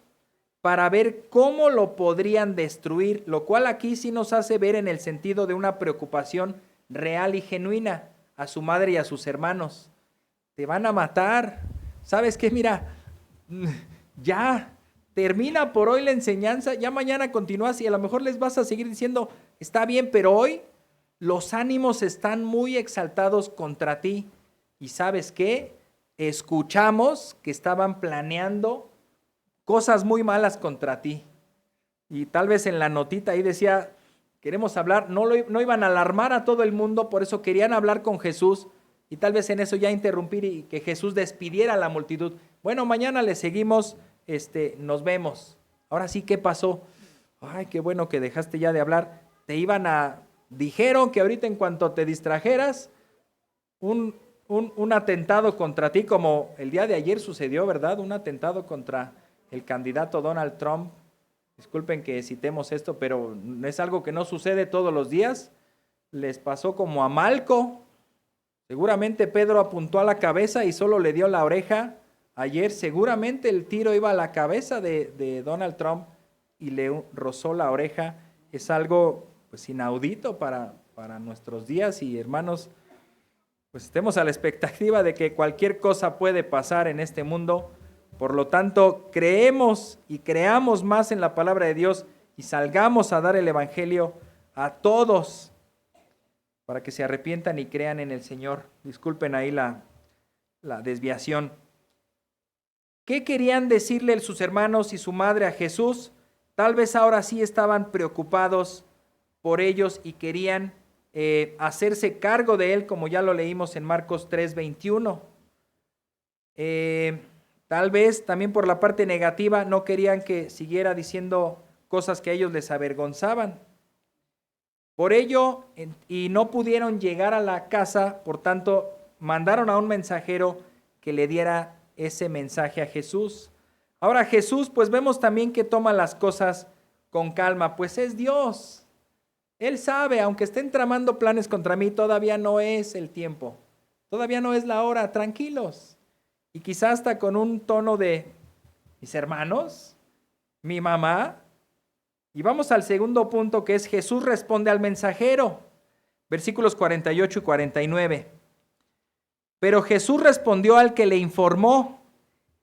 para ver cómo lo podrían destruir, lo cual aquí sí nos hace ver en el sentido de una preocupación real y genuina a su madre y a sus hermanos. Te van a matar. ¿Sabes qué? Mira, ya termina por hoy la enseñanza, ya mañana continúas y a lo mejor les vas a seguir diciendo, está bien, pero hoy los ánimos están muy exaltados contra ti. ¿Y sabes qué? Escuchamos que estaban planeando cosas muy malas contra ti. Y tal vez en la notita ahí decía, queremos hablar, no iban a alarmar a todo el mundo, por eso querían hablar con Jesús y tal vez en eso ya interrumpir y que Jesús despidiera a la multitud. Bueno, mañana le seguimos, nos vemos. Ahora sí, ¿qué pasó? Ay, qué bueno que dejaste ya de hablar. Dijeron que ahorita en cuanto te distrajeras, un atentado contra ti, como el día de ayer sucedió, ¿verdad? Un atentado contra el candidato Donald Trump. Disculpen que citemos esto, pero es algo que no sucede todos los días. Les pasó como a Malco. Seguramente Pedro apuntó a la cabeza y solo le dio la oreja. Ayer seguramente el tiro iba a la cabeza de Donald Trump y le rozó la oreja. Es algo pues inaudito para nuestros días y hermanos, pues estemos a la expectativa de que cualquier cosa puede pasar en este mundo. Por lo tanto, creemos y creamos más en la palabra de Dios y salgamos a dar el evangelio a todos para que se arrepientan y crean en el Señor. Disculpen ahí la desviación. ¿Qué querían decirle sus hermanos y su madre a Jesús? Tal vez ahora sí estaban preocupados por ellos y querían hacerse cargo de él, como ya lo leímos en Marcos 3:21. Tal vez también por la parte negativa no querían que siguiera diciendo cosas que a ellos les avergonzaban. Por ello, y no pudieron llegar a la casa, por tanto, mandaron a un mensajero que le diera ese mensaje a Jesús. Ahora Jesús, pues vemos también que toma las cosas con calma, pues es Dios. Él sabe, aunque estén tramando planes contra mí, todavía no es el tiempo, todavía no es la hora, tranquilos. Y quizás hasta con un tono de, mis hermanos, mi mamá. Y vamos al segundo punto, que es Jesús responde al mensajero. Versículos 48 y 49. Pero Jesús respondió al que le informó,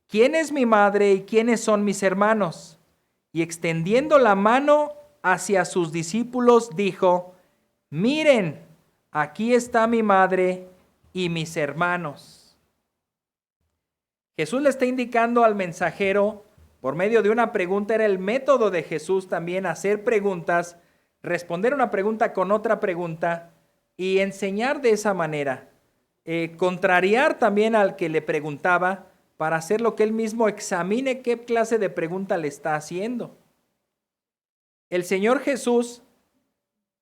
¿quién es mi madre y quiénes son mis hermanos? Y extendiendo la mano hacia sus discípulos, dijo, miren, aquí está mi madre y mis hermanos. Jesús le está indicando al mensajero, por medio de una pregunta, era el método de Jesús también, hacer preguntas, responder una pregunta con otra pregunta y enseñar de esa manera. Contrariar también al que le preguntaba para hacer lo que él mismo examine qué clase de pregunta le está haciendo. El Señor Jesús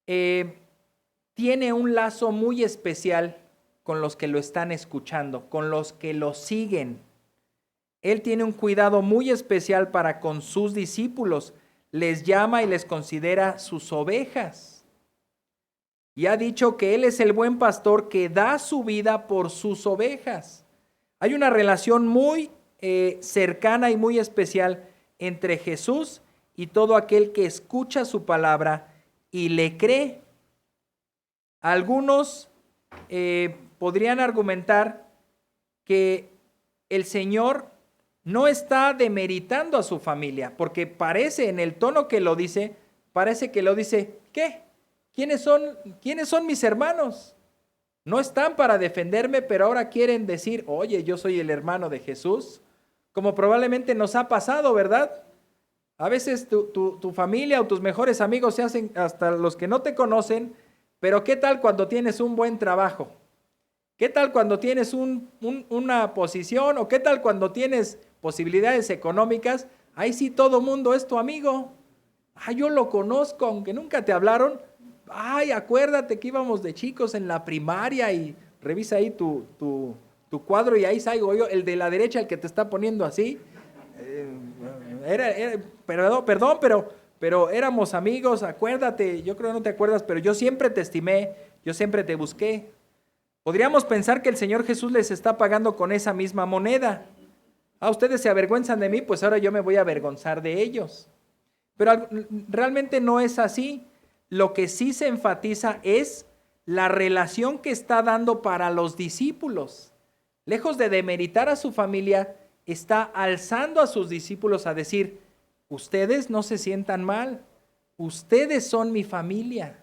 tiene un lazo muy especial con los que lo están escuchando, con los que lo siguen. Él tiene un cuidado muy especial para con sus discípulos. Les llama y les considera sus ovejas. Y ha dicho que Él es el buen pastor que da su vida por sus ovejas. Hay una relación muy cercana y muy especial entre Jesús y todo aquel que escucha su palabra y le cree. Algunos podrían argumentar que el Señor no está demeritando a su familia, porque parece, en el tono que lo dice, parece que lo dice, ¿qué? ¿Quiénes son mis hermanos? No están para defenderme, pero ahora quieren decir, oye, yo soy el hermano de Jesús, como probablemente nos ha pasado, ¿verdad? A veces tu familia o tus mejores amigos se hacen hasta los que no te conocen, pero ¿qué tal cuando tienes un buen trabajo? ¿Qué tal cuando tienes una posición? ¿O qué tal cuando tienes posibilidades económicas? Ahí sí todo mundo es tu amigo. Ah, yo lo conozco, aunque nunca te hablaron. Ay, acuérdate que íbamos de chicos en la primaria y revisa ahí tu cuadro y ahí salgo yo, el de la derecha, el que te está poniendo así. Perdón, pero éramos amigos, acuérdate, yo creo que no te acuerdas, pero yo siempre te estimé, yo siempre te busqué. Podríamos pensar que el Señor Jesús les está pagando con esa misma moneda. Ah, ustedes se avergüenzan de mí, pues ahora yo me voy a avergonzar de ellos. Pero realmente no es así. Lo que sí se enfatiza es la relación que está dando para los discípulos. Lejos de demeritar a su familia, está alzando a sus discípulos a decir, ustedes no se sientan mal, ustedes son mi familia,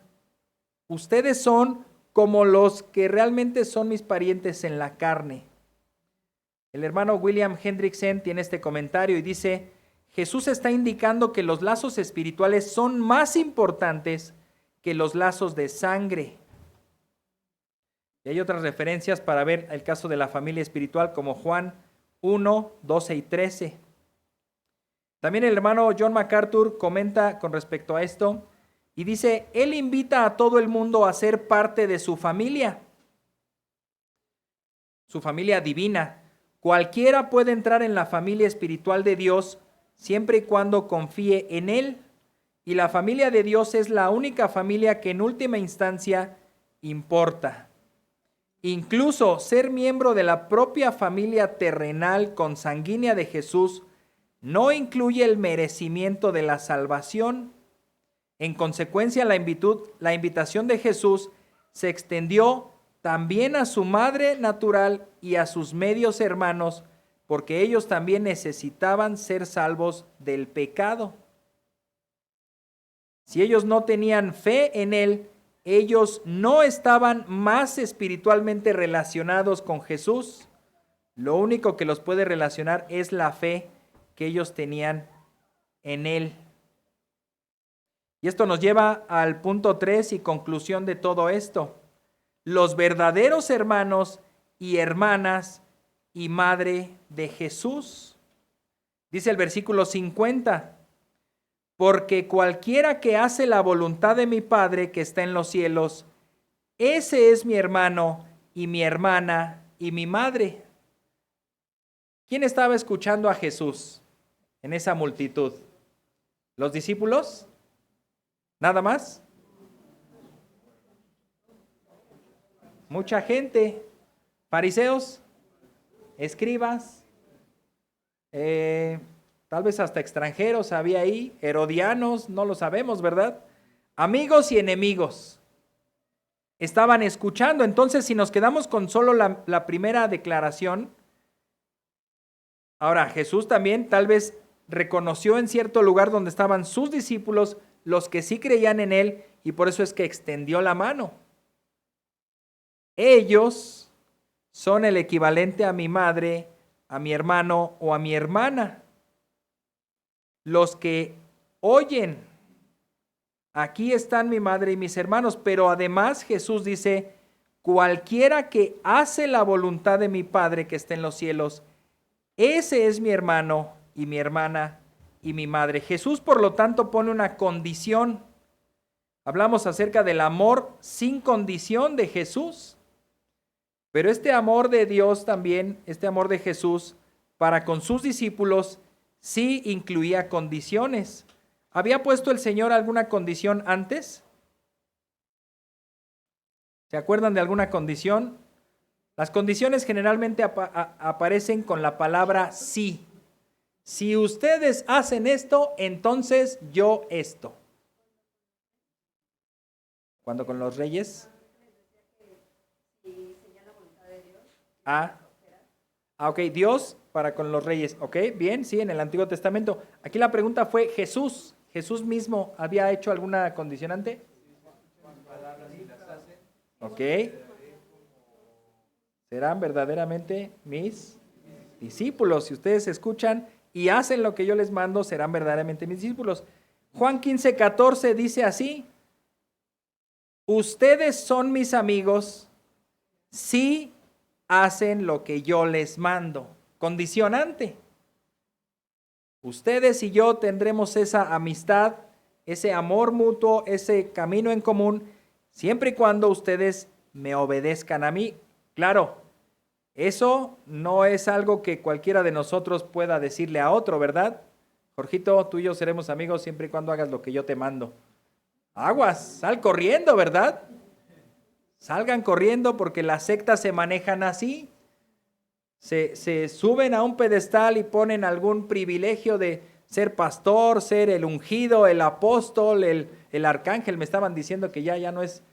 ustedes son como los que realmente son mis parientes en la carne. El hermano William Hendrickson tiene este comentario y dice, Jesús está indicando que los lazos espirituales son más importantes que los lazos de sangre. Y hay otras referencias para ver el caso de la familia espiritual como Juan 1, 12 y 13. También el hermano John MacArthur comenta con respecto a esto y dice, él invita a todo el mundo a ser parte de su familia divina. Cualquiera puede entrar en la familia espiritual de Dios siempre y cuando confíe en Él. Y la familia de Dios es la única familia que en última instancia importa. Incluso ser miembro de la propia familia terrenal consanguínea de Jesús no incluye el merecimiento de la salvación. En consecuencia, la invitación de Jesús se extendió también a su madre natural y a sus medios hermanos, porque ellos también necesitaban ser salvos del pecado. Si ellos no tenían fe en Él, ellos no estaban más espiritualmente relacionados con Jesús. Lo único que los puede relacionar es la fe que ellos tenían en Él. Y esto nos lleva al punto 3 y conclusión de todo esto. Los verdaderos hermanos y hermanas y madre de Jesús. Dice el versículo 50. Porque cualquiera que hace la voluntad de mi Padre que está en los cielos, ese es mi hermano y mi hermana y mi madre. ¿Quién estaba escuchando a Jesús en esa multitud? ¿Los discípulos? ¿Nada más? Mucha gente, fariseos, escribas, tal vez hasta extranjeros había ahí, herodianos, no lo sabemos, ¿verdad? Amigos y enemigos estaban escuchando. Entonces, si nos quedamos con solo la primera declaración, ahora Jesús también tal vez reconoció en cierto lugar donde estaban sus discípulos, los que sí creían en Él, y por eso es que extendió la mano. Ellos son el equivalente a mi madre, a mi hermano o a mi hermana. Los que oyen, aquí están mi madre y mis hermanos, pero además Jesús dice, cualquiera que hace la voluntad de mi Padre que está en los cielos, ese es mi hermano y mi hermana y mi madre. Jesús, por lo tanto, pone una condición. Hablamos acerca del amor sin condición de Jesús. Pero este amor de Dios también, este amor de Jesús para con sus discípulos, sí incluía condiciones. ¿Había puesto el Señor alguna condición antes? ¿Se acuerdan de alguna condición? Las condiciones generalmente aparecen con la palabra sí. Si ustedes hacen esto, entonces yo esto. ¿Cuándo con los reyes? Ok, Dios para con los reyes. Ok, bien, sí, en el Antiguo Testamento. Aquí la pregunta fue Jesús. ¿Jesús mismo había hecho alguna condicionante? Ok. Serán verdaderamente mis discípulos. Si ustedes escuchan y hacen lo que yo les mando, serán verdaderamente mis discípulos. Juan 15:14 dice así: ustedes son mis amigos si hacen lo que yo les mando. Condicionante. Ustedes y yo tendremos esa amistad, ese amor mutuo, ese camino en común, siempre y cuando ustedes me obedezcan a mí. Claro, eso no es algo que cualquiera de nosotros pueda decirle a otro, ¿verdad? Jorgito, tú y yo seremos amigos siempre y cuando hagas lo que yo te mando. Aguas, sal corriendo, ¿verdad? Salgan corriendo porque las sectas se manejan así. Se suben a un pedestal y ponen algún privilegio de ser pastor, ser el ungido, el apóstol, el arcángel. Me estaban diciendo que ya no es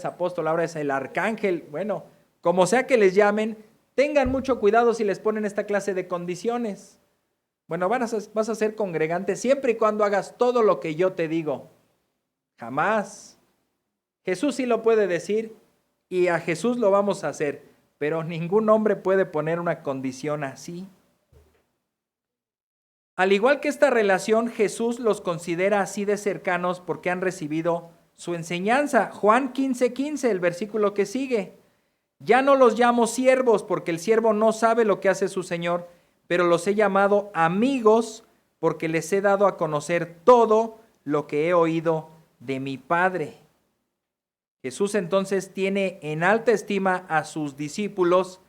apóstol, ahora es el arcángel. Bueno, como sea que les llamen, tengan mucho cuidado si les ponen esta clase de condiciones. Bueno, vas a ser congregante siempre y cuando hagas todo lo que yo te digo. Jamás. Jesús sí lo puede decir y a Jesús lo vamos a hacer, pero ningún hombre puede poner una condición así. Al igual que esta relación, Jesús los considera así de cercanos porque han recibido su enseñanza. Juan 15:15, el versículo que sigue. Ya no los llamo siervos porque el siervo no sabe lo que hace su Señor, pero los he llamado amigos porque les he dado a conocer todo lo que he oído de mi Padre. Jesús entonces tiene en alta estima a sus discípulos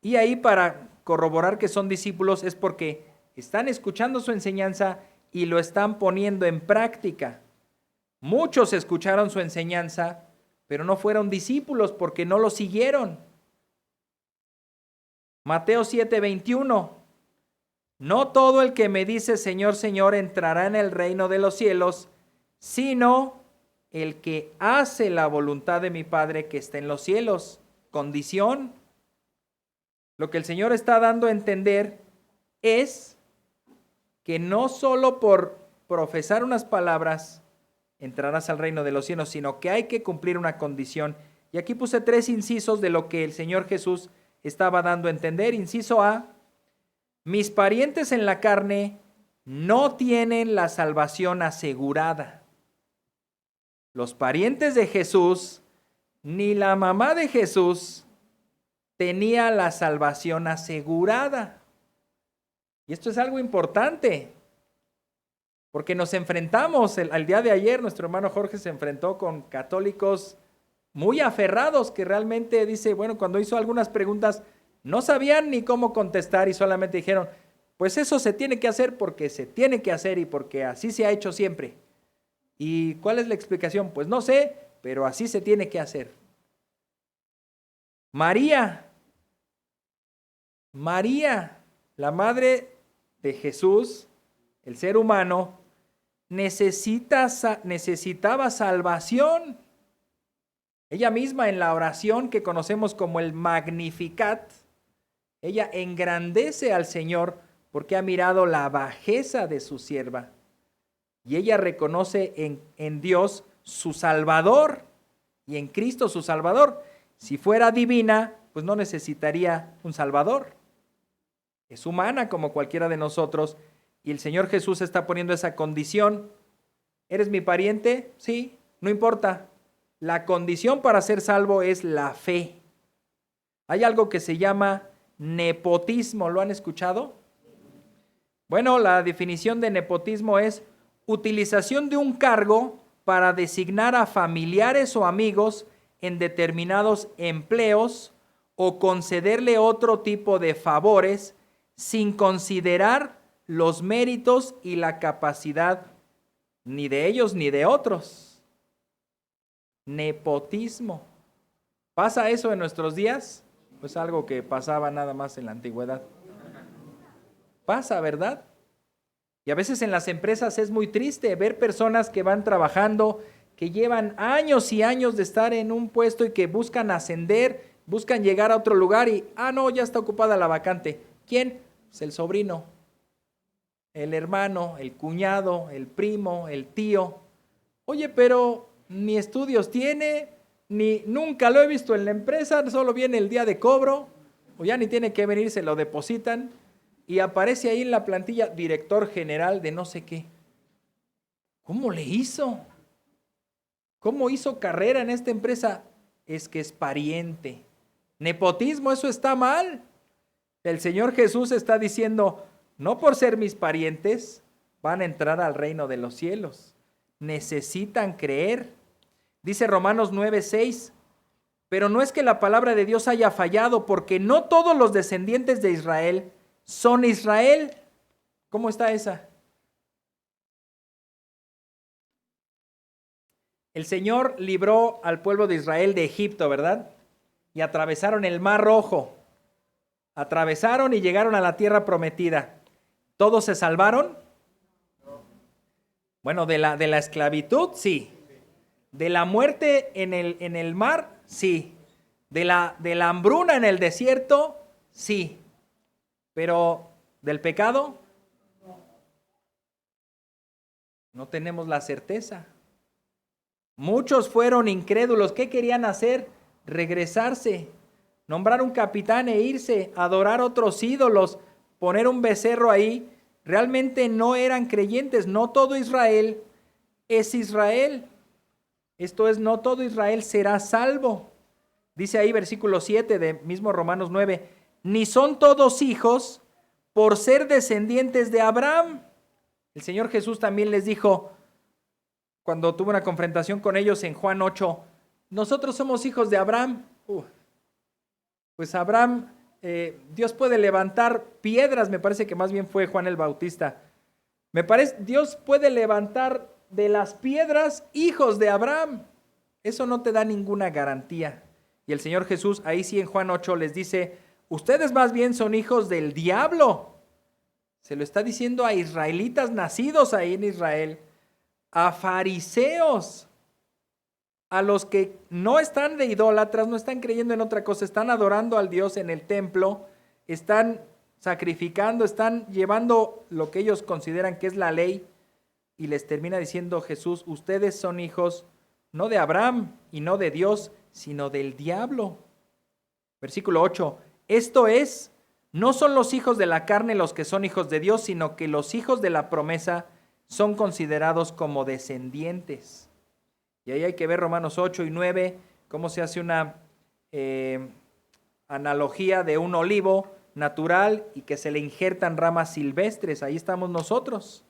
y ahí para corroborar que son discípulos es porque están escuchando su enseñanza y lo están poniendo en práctica. Muchos escucharon su enseñanza, pero no fueron discípulos porque no lo siguieron. Mateo 7:21. No todo el que me dice Señor, Señor entrará en el reino de los cielos, sino el que hace la voluntad de mi Padre que está en los cielos. Condición. Lo que el Señor está dando a entender es que no solo por profesar unas palabras entrarás al reino de los cielos, sino que hay que cumplir una condición. Y aquí puse 3 incisos de lo que el Señor Jesús estaba dando a entender. Inciso A, mis parientes en la carne no tienen la salvación asegurada. Los parientes de Jesús, ni la mamá de Jesús, tenía la salvación asegurada. Y esto es algo importante, porque nos enfrentamos, al día de ayer nuestro hermano Jorge se enfrentó con católicos muy aferrados que realmente dice, bueno, cuando hizo algunas preguntas no sabían ni cómo contestar y solamente dijeron, pues eso se tiene que hacer porque se tiene que hacer y porque así se ha hecho siempre. ¿Y cuál es la explicación? Pues no sé, pero así se tiene que hacer. María, la madre de Jesús, el ser humano, necesitaba salvación. Ella misma en la oración que conocemos como el Magnificat, ella engrandece al Señor porque ha mirado la bajeza de su sierva. Y ella reconoce en Dios su Salvador y en Cristo su Salvador. Si fuera divina, pues no necesitaría un Salvador. Es humana como cualquiera de nosotros y el Señor Jesús está poniendo esa condición. ¿Eres mi pariente? Sí, no importa. La condición para ser salvo es la fe. Hay algo que se llama nepotismo. ¿Lo han escuchado? Bueno, la definición de nepotismo es utilización de un cargo para designar a familiares o amigos en determinados empleos o concederle otro tipo de favores sin considerar los méritos y la capacidad ni de ellos ni de otros. Nepotismo. ¿Pasa eso en nuestros días? Pues algo que pasaba nada más en la antigüedad. Pasa, ¿verdad? Y a veces en las empresas es muy triste ver personas que van trabajando, que llevan años y años de estar en un puesto y que buscan ascender, buscan llegar a otro lugar y, no, ya está ocupada la vacante. ¿Quién? Pues el sobrino, el hermano, el cuñado, el primo, el tío. Oye, pero ni estudios tiene, ni nunca lo he visto en la empresa, solo viene el día de cobro, o ya ni tiene que venir, se lo depositan. Y aparece ahí en la plantilla director general de no sé qué. ¿Cómo le hizo? ¿Cómo hizo carrera en esta empresa? Es que es pariente. Nepotismo, eso está mal. El Señor Jesús está diciendo, no por ser mis parientes, van a entrar al reino de los cielos. Necesitan creer. Dice Romanos 9:6, pero no es que la palabra de Dios haya fallado, porque no todos los descendientes de Israel son Israel. ¿Cómo está esa? El Señor libró al pueblo de Israel de Egipto, ¿verdad? Y atravesaron el Mar Rojo. Atravesaron y llegaron a la tierra prometida. ¿Todos se salvaron? Bueno, de la esclavitud, sí. De la muerte en el mar, sí. De la hambruna en el desierto, sí. Pero del pecado, no tenemos la certeza. Muchos fueron incrédulos. ¿Qué querían hacer? Regresarse, nombrar un capitán e irse, adorar otros ídolos, poner un becerro ahí. Realmente no eran creyentes. No todo Israel es Israel. Esto es, no todo Israel será salvo. Dice ahí versículo 7 de mismo Romanos 9, ni son todos hijos por ser descendientes de Abraham. El Señor Jesús también les dijo, cuando tuvo una confrontación con ellos en Juan 8, nosotros somos hijos de Abraham. Pues Abraham, Dios puede levantar piedras, me parece que más bien fue Juan el Bautista. Dios puede levantar de las piedras hijos de Abraham. Eso no te da ninguna garantía. Y el Señor Jesús ahí sí en Juan 8 les dice, ustedes más bien son hijos del diablo. Se lo está diciendo a israelitas nacidos ahí en Israel, a fariseos, a los que no están de idólatras, no están creyendo en otra cosa, están adorando al Dios en el templo, están sacrificando, están llevando lo que ellos consideran que es la ley, y les termina diciendo Jesús, ustedes son hijos no de Abraham y no de Dios, sino del diablo. Versículo 8, esto es, no son los hijos de la carne los que son hijos de Dios, sino que los hijos de la promesa son considerados como descendientes. Y ahí hay que ver Romanos 8 y 9, cómo se hace una analogía de un olivo natural y que se le injertan ramas silvestres. Ahí estamos nosotros.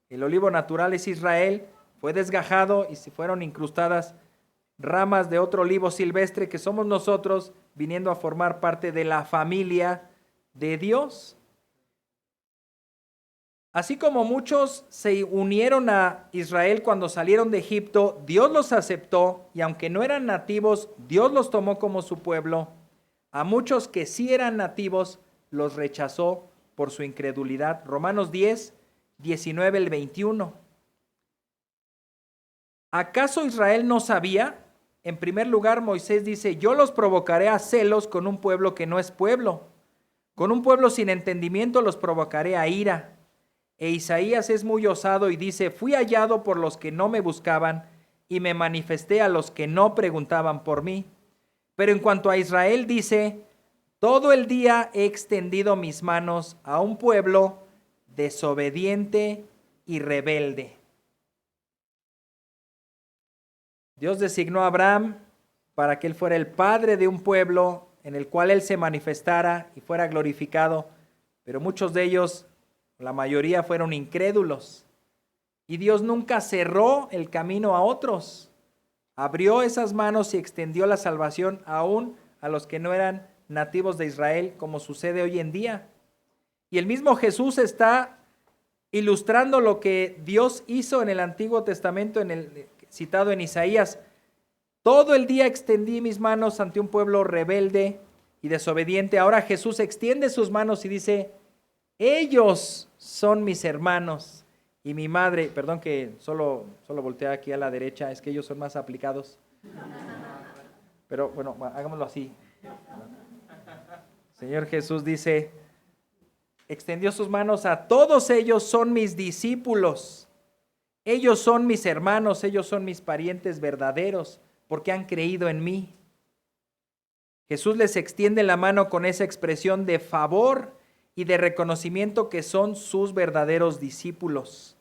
El olivo natural es Israel, fue desgajado y se fueron incrustadas ramas de otro olivo silvestre que somos nosotros, viniendo a formar parte de la familia de Dios. Así como muchos se unieron a Israel cuando salieron de Egipto, Dios los aceptó y aunque no eran nativos, Dios los tomó como su pueblo. A muchos que sí eran nativos, los rechazó por su incredulidad. Romanos 10, 19 al 21. ¿Acaso Israel no sabía? En primer lugar, Moisés dice, yo los provocaré a celos con un pueblo que no es pueblo. Con un pueblo sin entendimiento los provocaré a ira. E Isaías es muy osado y dice, fui hallado por los que no me buscaban y me manifesté a los que no preguntaban por mí. Pero en cuanto a Israel dice, todo el día he extendido mis manos a un pueblo desobediente y rebelde. Dios designó a Abraham para que él fuera el padre de un pueblo en el cual él se manifestara y fuera glorificado, pero muchos de ellos, la mayoría, fueron incrédulos. Y Dios nunca cerró el camino a otros. Abrió esas manos y extendió la salvación aún a los que no eran nativos de Israel, como sucede hoy en día. Y el mismo Jesús está ilustrando lo que Dios hizo en el Antiguo Testamento, citado en Isaías. Todo el día extendí mis manos ante un pueblo rebelde y desobediente. Ahora Jesús extiende sus manos y dice, ellos son mis hermanos y mi madre. Perdón que solo volteé aquí a la derecha, es que ellos son más aplicados. Pero bueno, hagámoslo así. Señor Jesús dice, extendió sus manos a todos ellos, son mis discípulos. Ellos son mis hermanos, ellos son mis parientes verdaderos, porque han creído en mí. Jesús les extiende la mano con esa expresión de favor y de reconocimiento que son sus verdaderos discípulos.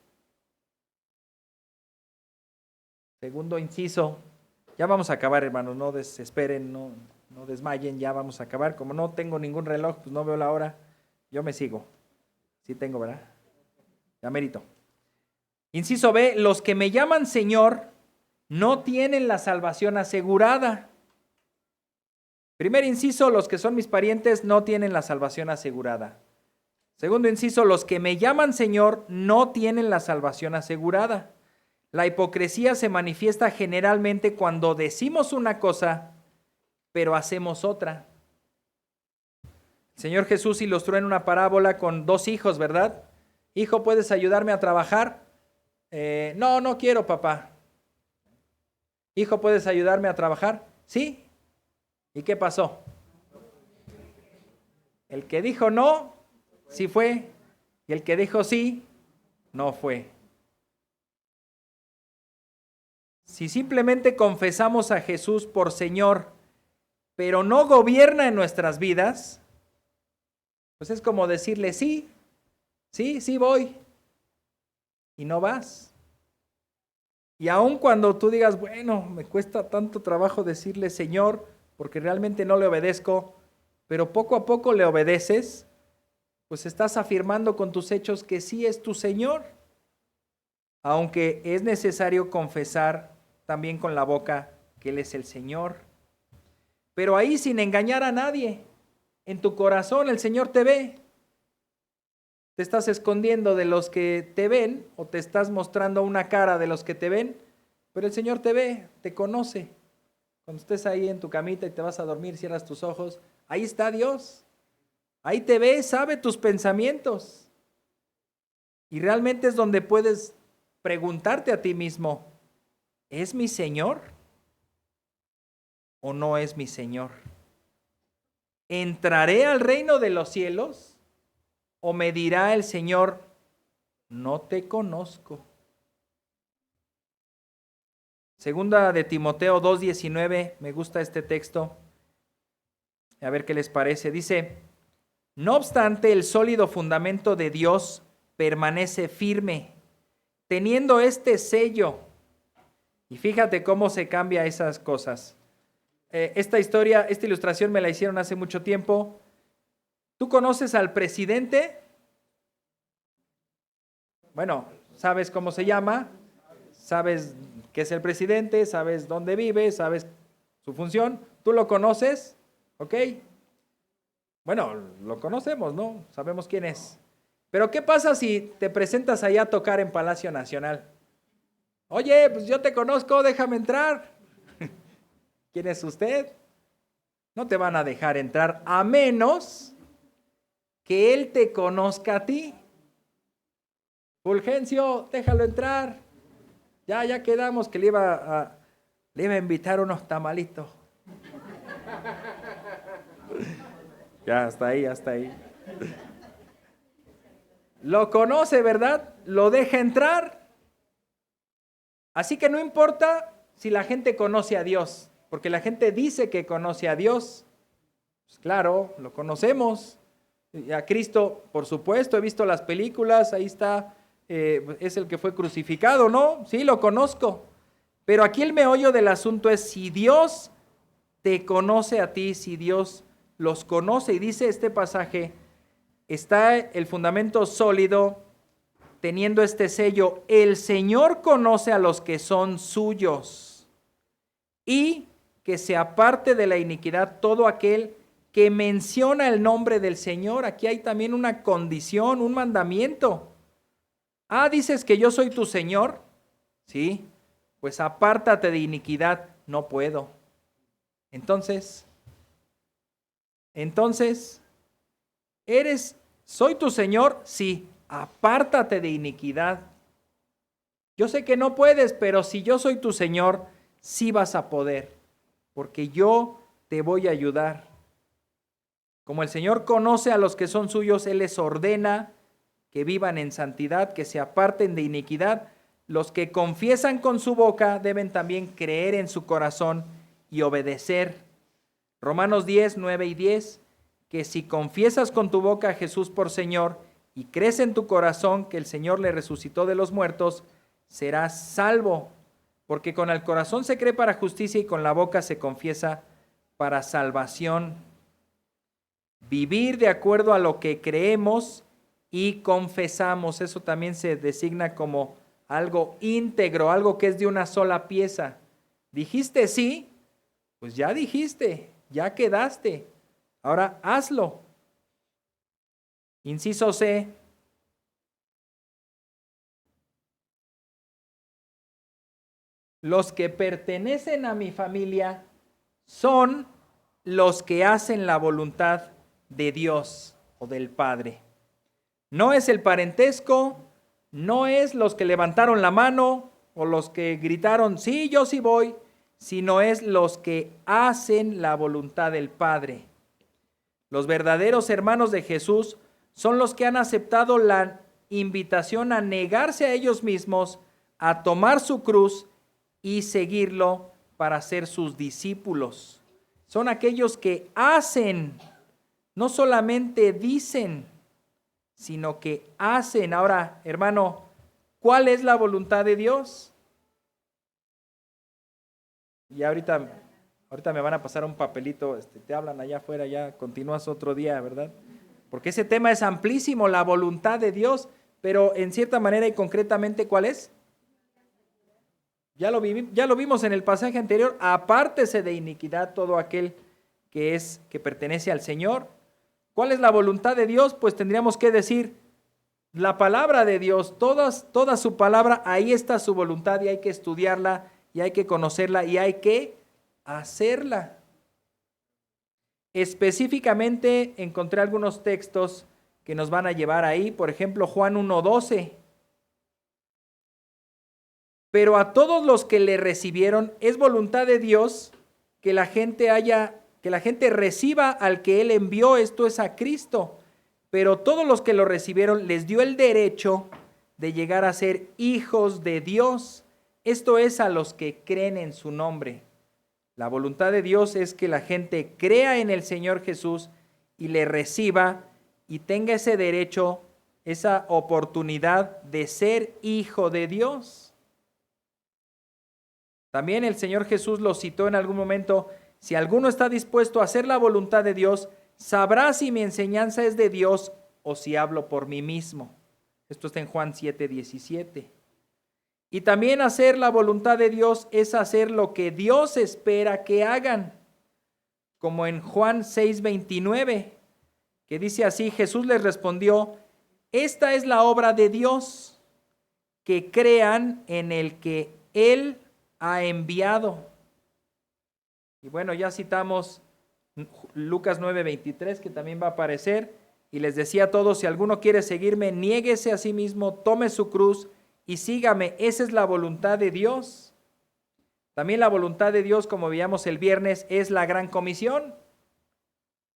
Segundo inciso, ya vamos a acabar, hermanos, no desesperen, no desmayen, ya vamos a acabar. Como no tengo ningún reloj, pues no veo la hora, yo me sigo. Sí tengo, ¿verdad? Ya mérito. Inciso B, los que me llaman Señor no tienen la salvación asegurada. Primer inciso, los que son mis parientes no tienen la salvación asegurada. Segundo inciso, los que me llaman Señor no tienen la salvación asegurada. La hipocresía se manifiesta generalmente cuando decimos una cosa, pero hacemos otra. El Señor Jesús ilustró en una parábola con dos hijos, ¿verdad? Hijo, ¿puedes ayudarme a trabajar? No quiero, papá. Hijo, ¿puedes ayudarme a trabajar? Sí. ¿Y qué pasó? El que dijo no, sí fue. Y el que dijo sí, no fue. Si simplemente confesamos a Jesús por Señor, pero no gobierna en nuestras vidas, pues es como decirle sí voy, y no vas. Y aun cuando tú digas, bueno, me cuesta tanto trabajo decirle Señor, porque realmente no le obedezco, pero poco a poco le obedeces, pues estás afirmando con tus hechos que sí es tu Señor, aunque es necesario confesar también con la boca que Él es el Señor. Pero ahí sin engañar a nadie, en tu corazón el Señor te ve. ¿Te estás escondiendo de los que te ven o te estás mostrando una cara de los que te ven? Pero el Señor te ve, te conoce. Cuando estés ahí en tu camita y te vas a dormir, cierras tus ojos, ahí está Dios. Ahí te ve, sabe tus pensamientos. Y realmente es donde puedes preguntarte a ti mismo, ¿es mi Señor o no es mi Señor? ¿Entraré al reino de los cielos? ¿O me dirá el Señor, no te conozco? Segunda de Timoteo 2:19, me gusta este texto. A ver qué les parece. Dice, no obstante, el sólido fundamento de Dios permanece firme, teniendo este sello. Y fíjate cómo se cambia esas cosas. Esta ilustración me la hicieron hace mucho tiempo. ¿Tú conoces al presidente? Bueno, ¿sabes cómo se llama? ¿Sabes qué es el presidente? ¿Sabes dónde vive? ¿Sabes su función? ¿Tú lo conoces? ¿Ok? Bueno, lo conocemos, ¿no? Sabemos quién es. Pero ¿qué pasa si te presentas allá a tocar en Palacio Nacional? Oye, pues yo te conozco, déjame entrar. ¿Quién es usted? No te van a dejar entrar a menos que Él te conozca a ti. Fulgencio, déjalo entrar. Ya quedamos que le iba a invitar unos tamalitos. Ya, hasta ahí. Lo conoce, ¿verdad? Lo deja entrar. Así que no importa si la gente conoce a Dios, porque la gente dice que conoce a Dios. Pues claro, lo conocemos. Y a Cristo, por supuesto, he visto las películas, ahí está, es el que fue crucificado, ¿no? Sí, lo conozco. Pero aquí el meollo del asunto es si Dios te conoce a ti, si Dios los conoce. Y dice este pasaje, está el fundamento sólido, teniendo este sello, el Señor conoce a los que son suyos, y que se aparte de la iniquidad todo aquel que menciona el nombre del Señor. Aquí hay también una condición, un mandamiento. ¿Dices que yo soy tu Señor? Sí, pues apártate de iniquidad. No puedo. Entonces, ¿soy tu Señor? Sí, apártate de iniquidad. Yo sé que no puedes, pero si yo soy tu Señor, sí vas a poder, porque yo te voy a ayudar. Como el Señor conoce a los que son suyos, Él les ordena que vivan en santidad, que se aparten de iniquidad. Los que confiesan con su boca deben también creer en su corazón y obedecer. Romanos 10, 9 y 10, que si confiesas con tu boca a Jesús por Señor y crees en tu corazón que el Señor le resucitó de los muertos, serás salvo. Porque con el corazón se cree para justicia y con la boca se confiesa para salvación. Vivir de acuerdo a lo que creemos y confesamos. Eso también se designa como algo íntegro, algo que es de una sola pieza. Dijiste sí, pues ya dijiste, ya quedaste. Ahora hazlo. Inciso C. Los que pertenecen a mi familia son los que hacen la voluntad de Dios o del Padre. No es el parentesco, no es los que levantaron la mano o los que gritaron, sí, yo sí voy, sino es los que hacen la voluntad del Padre. Los verdaderos hermanos de Jesús son los que han aceptado la invitación a negarse a ellos mismos, a tomar su cruz y seguirlo para ser sus discípulos. Son aquellos que hacen, no solamente dicen, sino que hacen. Ahora, hermano, ¿cuál es la voluntad de Dios? Y ahorita me van a pasar un papelito, te hablan allá afuera, ya continúas otro día, ¿verdad? Porque ese tema es amplísimo, la voluntad de Dios, pero en cierta manera y concretamente, ¿cuál es? Ya lo vimos en el pasaje anterior, apártese de iniquidad todo aquel que pertenece al Señor. ¿Cuál es la voluntad de Dios? Pues tendríamos que decir la palabra de Dios, toda su palabra, ahí está su voluntad y hay que estudiarla y hay que conocerla y hay que hacerla. Específicamente encontré algunos textos que nos van a llevar ahí, por ejemplo Juan 1:12. Pero a todos los que le recibieron es voluntad de Dios que la gente reciba al que Él envió, esto es a Cristo. Pero todos los que lo recibieron les dio el derecho de llegar a ser hijos de Dios. Esto es a los que creen en su nombre. La voluntad de Dios es que la gente crea en el Señor Jesús y le reciba y tenga ese derecho, esa oportunidad de ser hijo de Dios. También el Señor Jesús lo citó en algún momento: si alguno está dispuesto a hacer la voluntad de Dios, sabrá si mi enseñanza es de Dios o si hablo por mí mismo. Esto está en Juan 7:17. Y también hacer la voluntad de Dios es hacer lo que Dios espera que hagan, como en Juan 6:29, que dice así: Jesús les respondió, esta es la obra de Dios, que crean en el que Él ha enviado. Y bueno, ya citamos Lucas 9:23, que también va a aparecer, y les decía a todos, si alguno quiere seguirme, niéguese a sí mismo, tome su cruz y sígame. Esa es la voluntad de Dios. También la voluntad de Dios, como veíamos el viernes, es la gran comisión.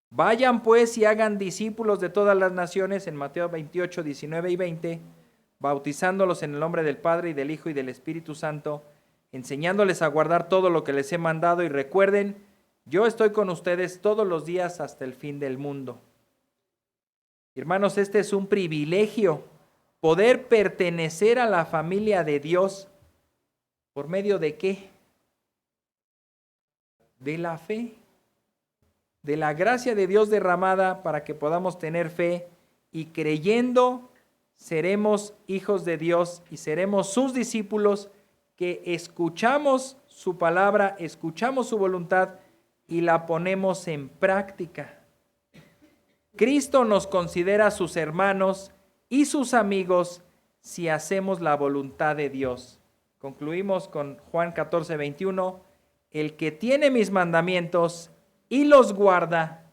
Vayan pues y hagan discípulos de todas las naciones, en Mateo 28, 19 y 20, bautizándolos en el nombre del Padre y del Hijo y del Espíritu Santo, enseñándoles a guardar todo lo que les he mandado, y recuerden, yo estoy con ustedes todos los días hasta el fin del mundo. Hermanos, este es un privilegio, poder pertenecer a la familia de Dios. ¿Por medio de qué? De la fe, de la gracia de Dios derramada para que podamos tener fe, y creyendo seremos hijos de Dios y seremos sus discípulos, que escuchamos su palabra, escuchamos su voluntad y la ponemos en práctica. Cristo nos considera sus hermanos y sus amigos si hacemos la voluntad de Dios. Concluimos con Juan 14:21, el que tiene mis mandamientos y los guarda,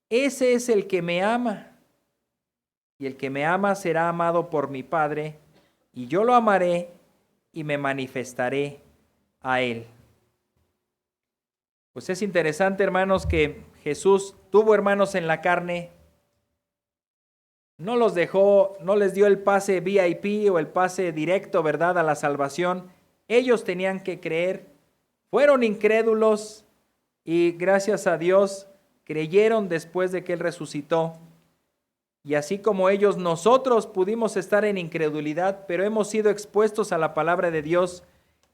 ese es el que me ama. Y el que me ama será amado por mi Padre, y yo lo amaré y me manifestaré a él. Pues es interesante, hermanos, que Jesús tuvo hermanos en la carne, no los dejó, no les dio el pase VIP o el pase directo, ¿verdad?, a la salvación. Ellos tenían que creer, fueron incrédulos y gracias a Dios creyeron después de que Él resucitó. Y así como ellos, nosotros pudimos estar en incredulidad, pero hemos sido expuestos a la palabra de Dios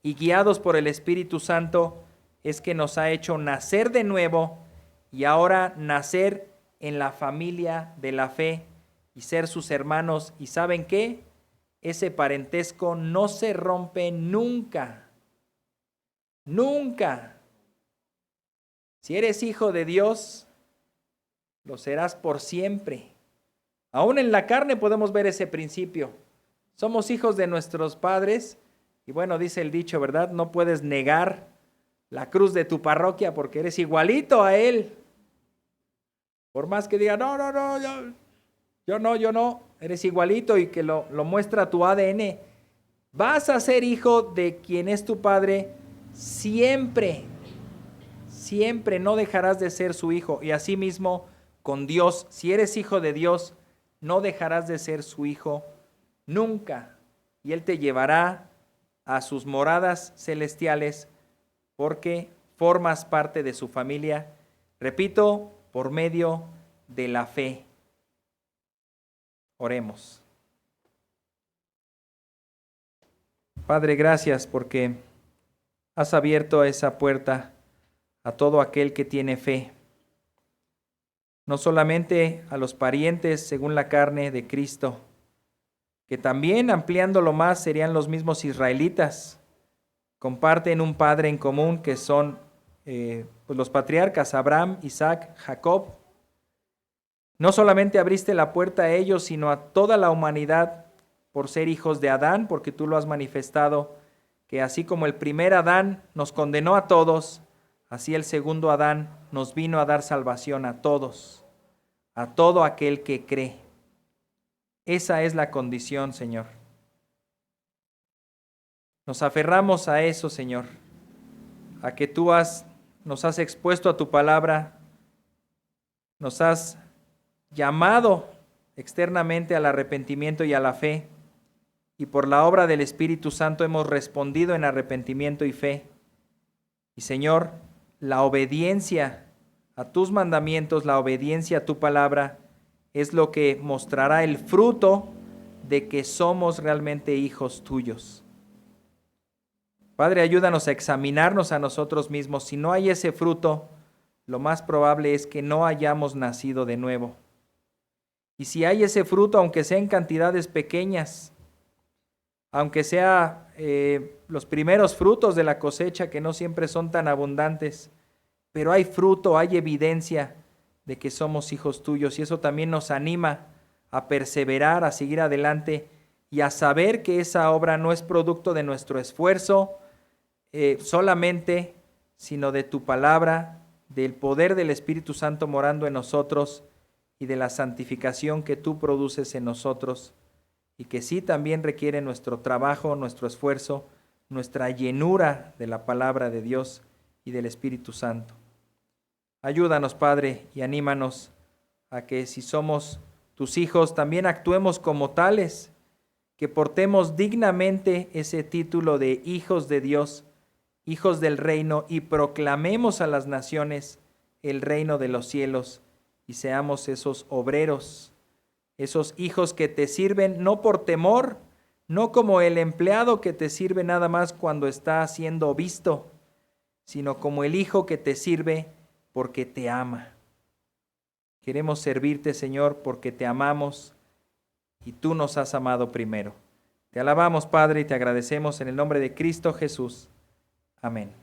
y guiados por el Espíritu Santo, es que nos ha hecho nacer de nuevo y ahora nacer en la familia de la fe, y ser sus hermanos. ¿Y saben qué? Ese parentesco no se rompe nunca. Nunca. Si eres hijo de Dios, lo serás por siempre. Aún en la carne podemos ver ese principio. Somos hijos de nuestros padres y bueno, dice el dicho, ¿verdad? No puedes negar la cruz de tu parroquia porque eres igualito a él. Por más que diga, no, yo no, eres igualito y que lo muestra tu ADN. Vas a ser hijo de quien es tu padre siempre. Siempre no dejarás de ser su hijo. Y asimismo con Dios, si eres hijo de Dios, no dejarás de ser su hijo nunca. Y Él te llevará a sus moradas celestiales porque formas parte de su familia. Repito, por medio de la fe. Oremos. Padre, gracias porque has abierto esa puerta a todo aquel que tiene fe. No solamente a los parientes según la carne de Cristo, que también ampliándolo más serían los mismos israelitas. Comparten un padre en común que son pues los patriarcas Abraham, Isaac, Jacob. No solamente abriste la puerta a ellos, sino a toda la humanidad por ser hijos de Adán, porque tú lo has manifestado, que así como el primer Adán nos condenó a todos, así el segundo Adán nos vino a dar salvación a todos, a todo aquel que cree. Esa es la condición, Señor. Nos aferramos a eso, Señor, a que tú nos has expuesto a tu palabra, nos has llamado externamente al arrepentimiento y a la fe, y por la obra del Espíritu Santo hemos respondido en arrepentimiento y fe. Y Señor, la obediencia a tus mandamientos, la obediencia a tu palabra, es lo que mostrará el fruto de que somos realmente hijos tuyos. Padre, ayúdanos a examinarnos a nosotros mismos. Si no hay ese fruto, lo más probable es que no hayamos nacido de nuevo. Y si hay ese fruto, aunque sea en cantidades pequeñas, aunque sea los primeros frutos de la cosecha, que no siempre son tan abundantes, pero hay fruto, hay evidencia de que somos hijos tuyos, y eso también nos anima a perseverar, a seguir adelante y a saber que esa obra no es producto de nuestro esfuerzo solamente, sino de tu palabra, del poder del Espíritu Santo morando en nosotros y de la santificación que tú produces en nosotros, y que sí también requiere nuestro trabajo, nuestro esfuerzo, nuestra llenura de la palabra de Dios y del Espíritu Santo. Ayúdanos, Padre, y anímanos a que si somos tus hijos, también actuemos como tales, que portemos dignamente ese título de hijos de Dios, hijos del reino, y proclamemos a las naciones el reino de los cielos, y seamos esos obreros, esos hijos que te sirven no por temor, no como el empleado que te sirve nada más cuando está siendo visto, sino como el hijo que te sirve porque te ama. Queremos servirte, Señor, porque te amamos y tú nos has amado primero. Te alabamos, Padre, y te agradecemos en el nombre de Cristo Jesús. Amén.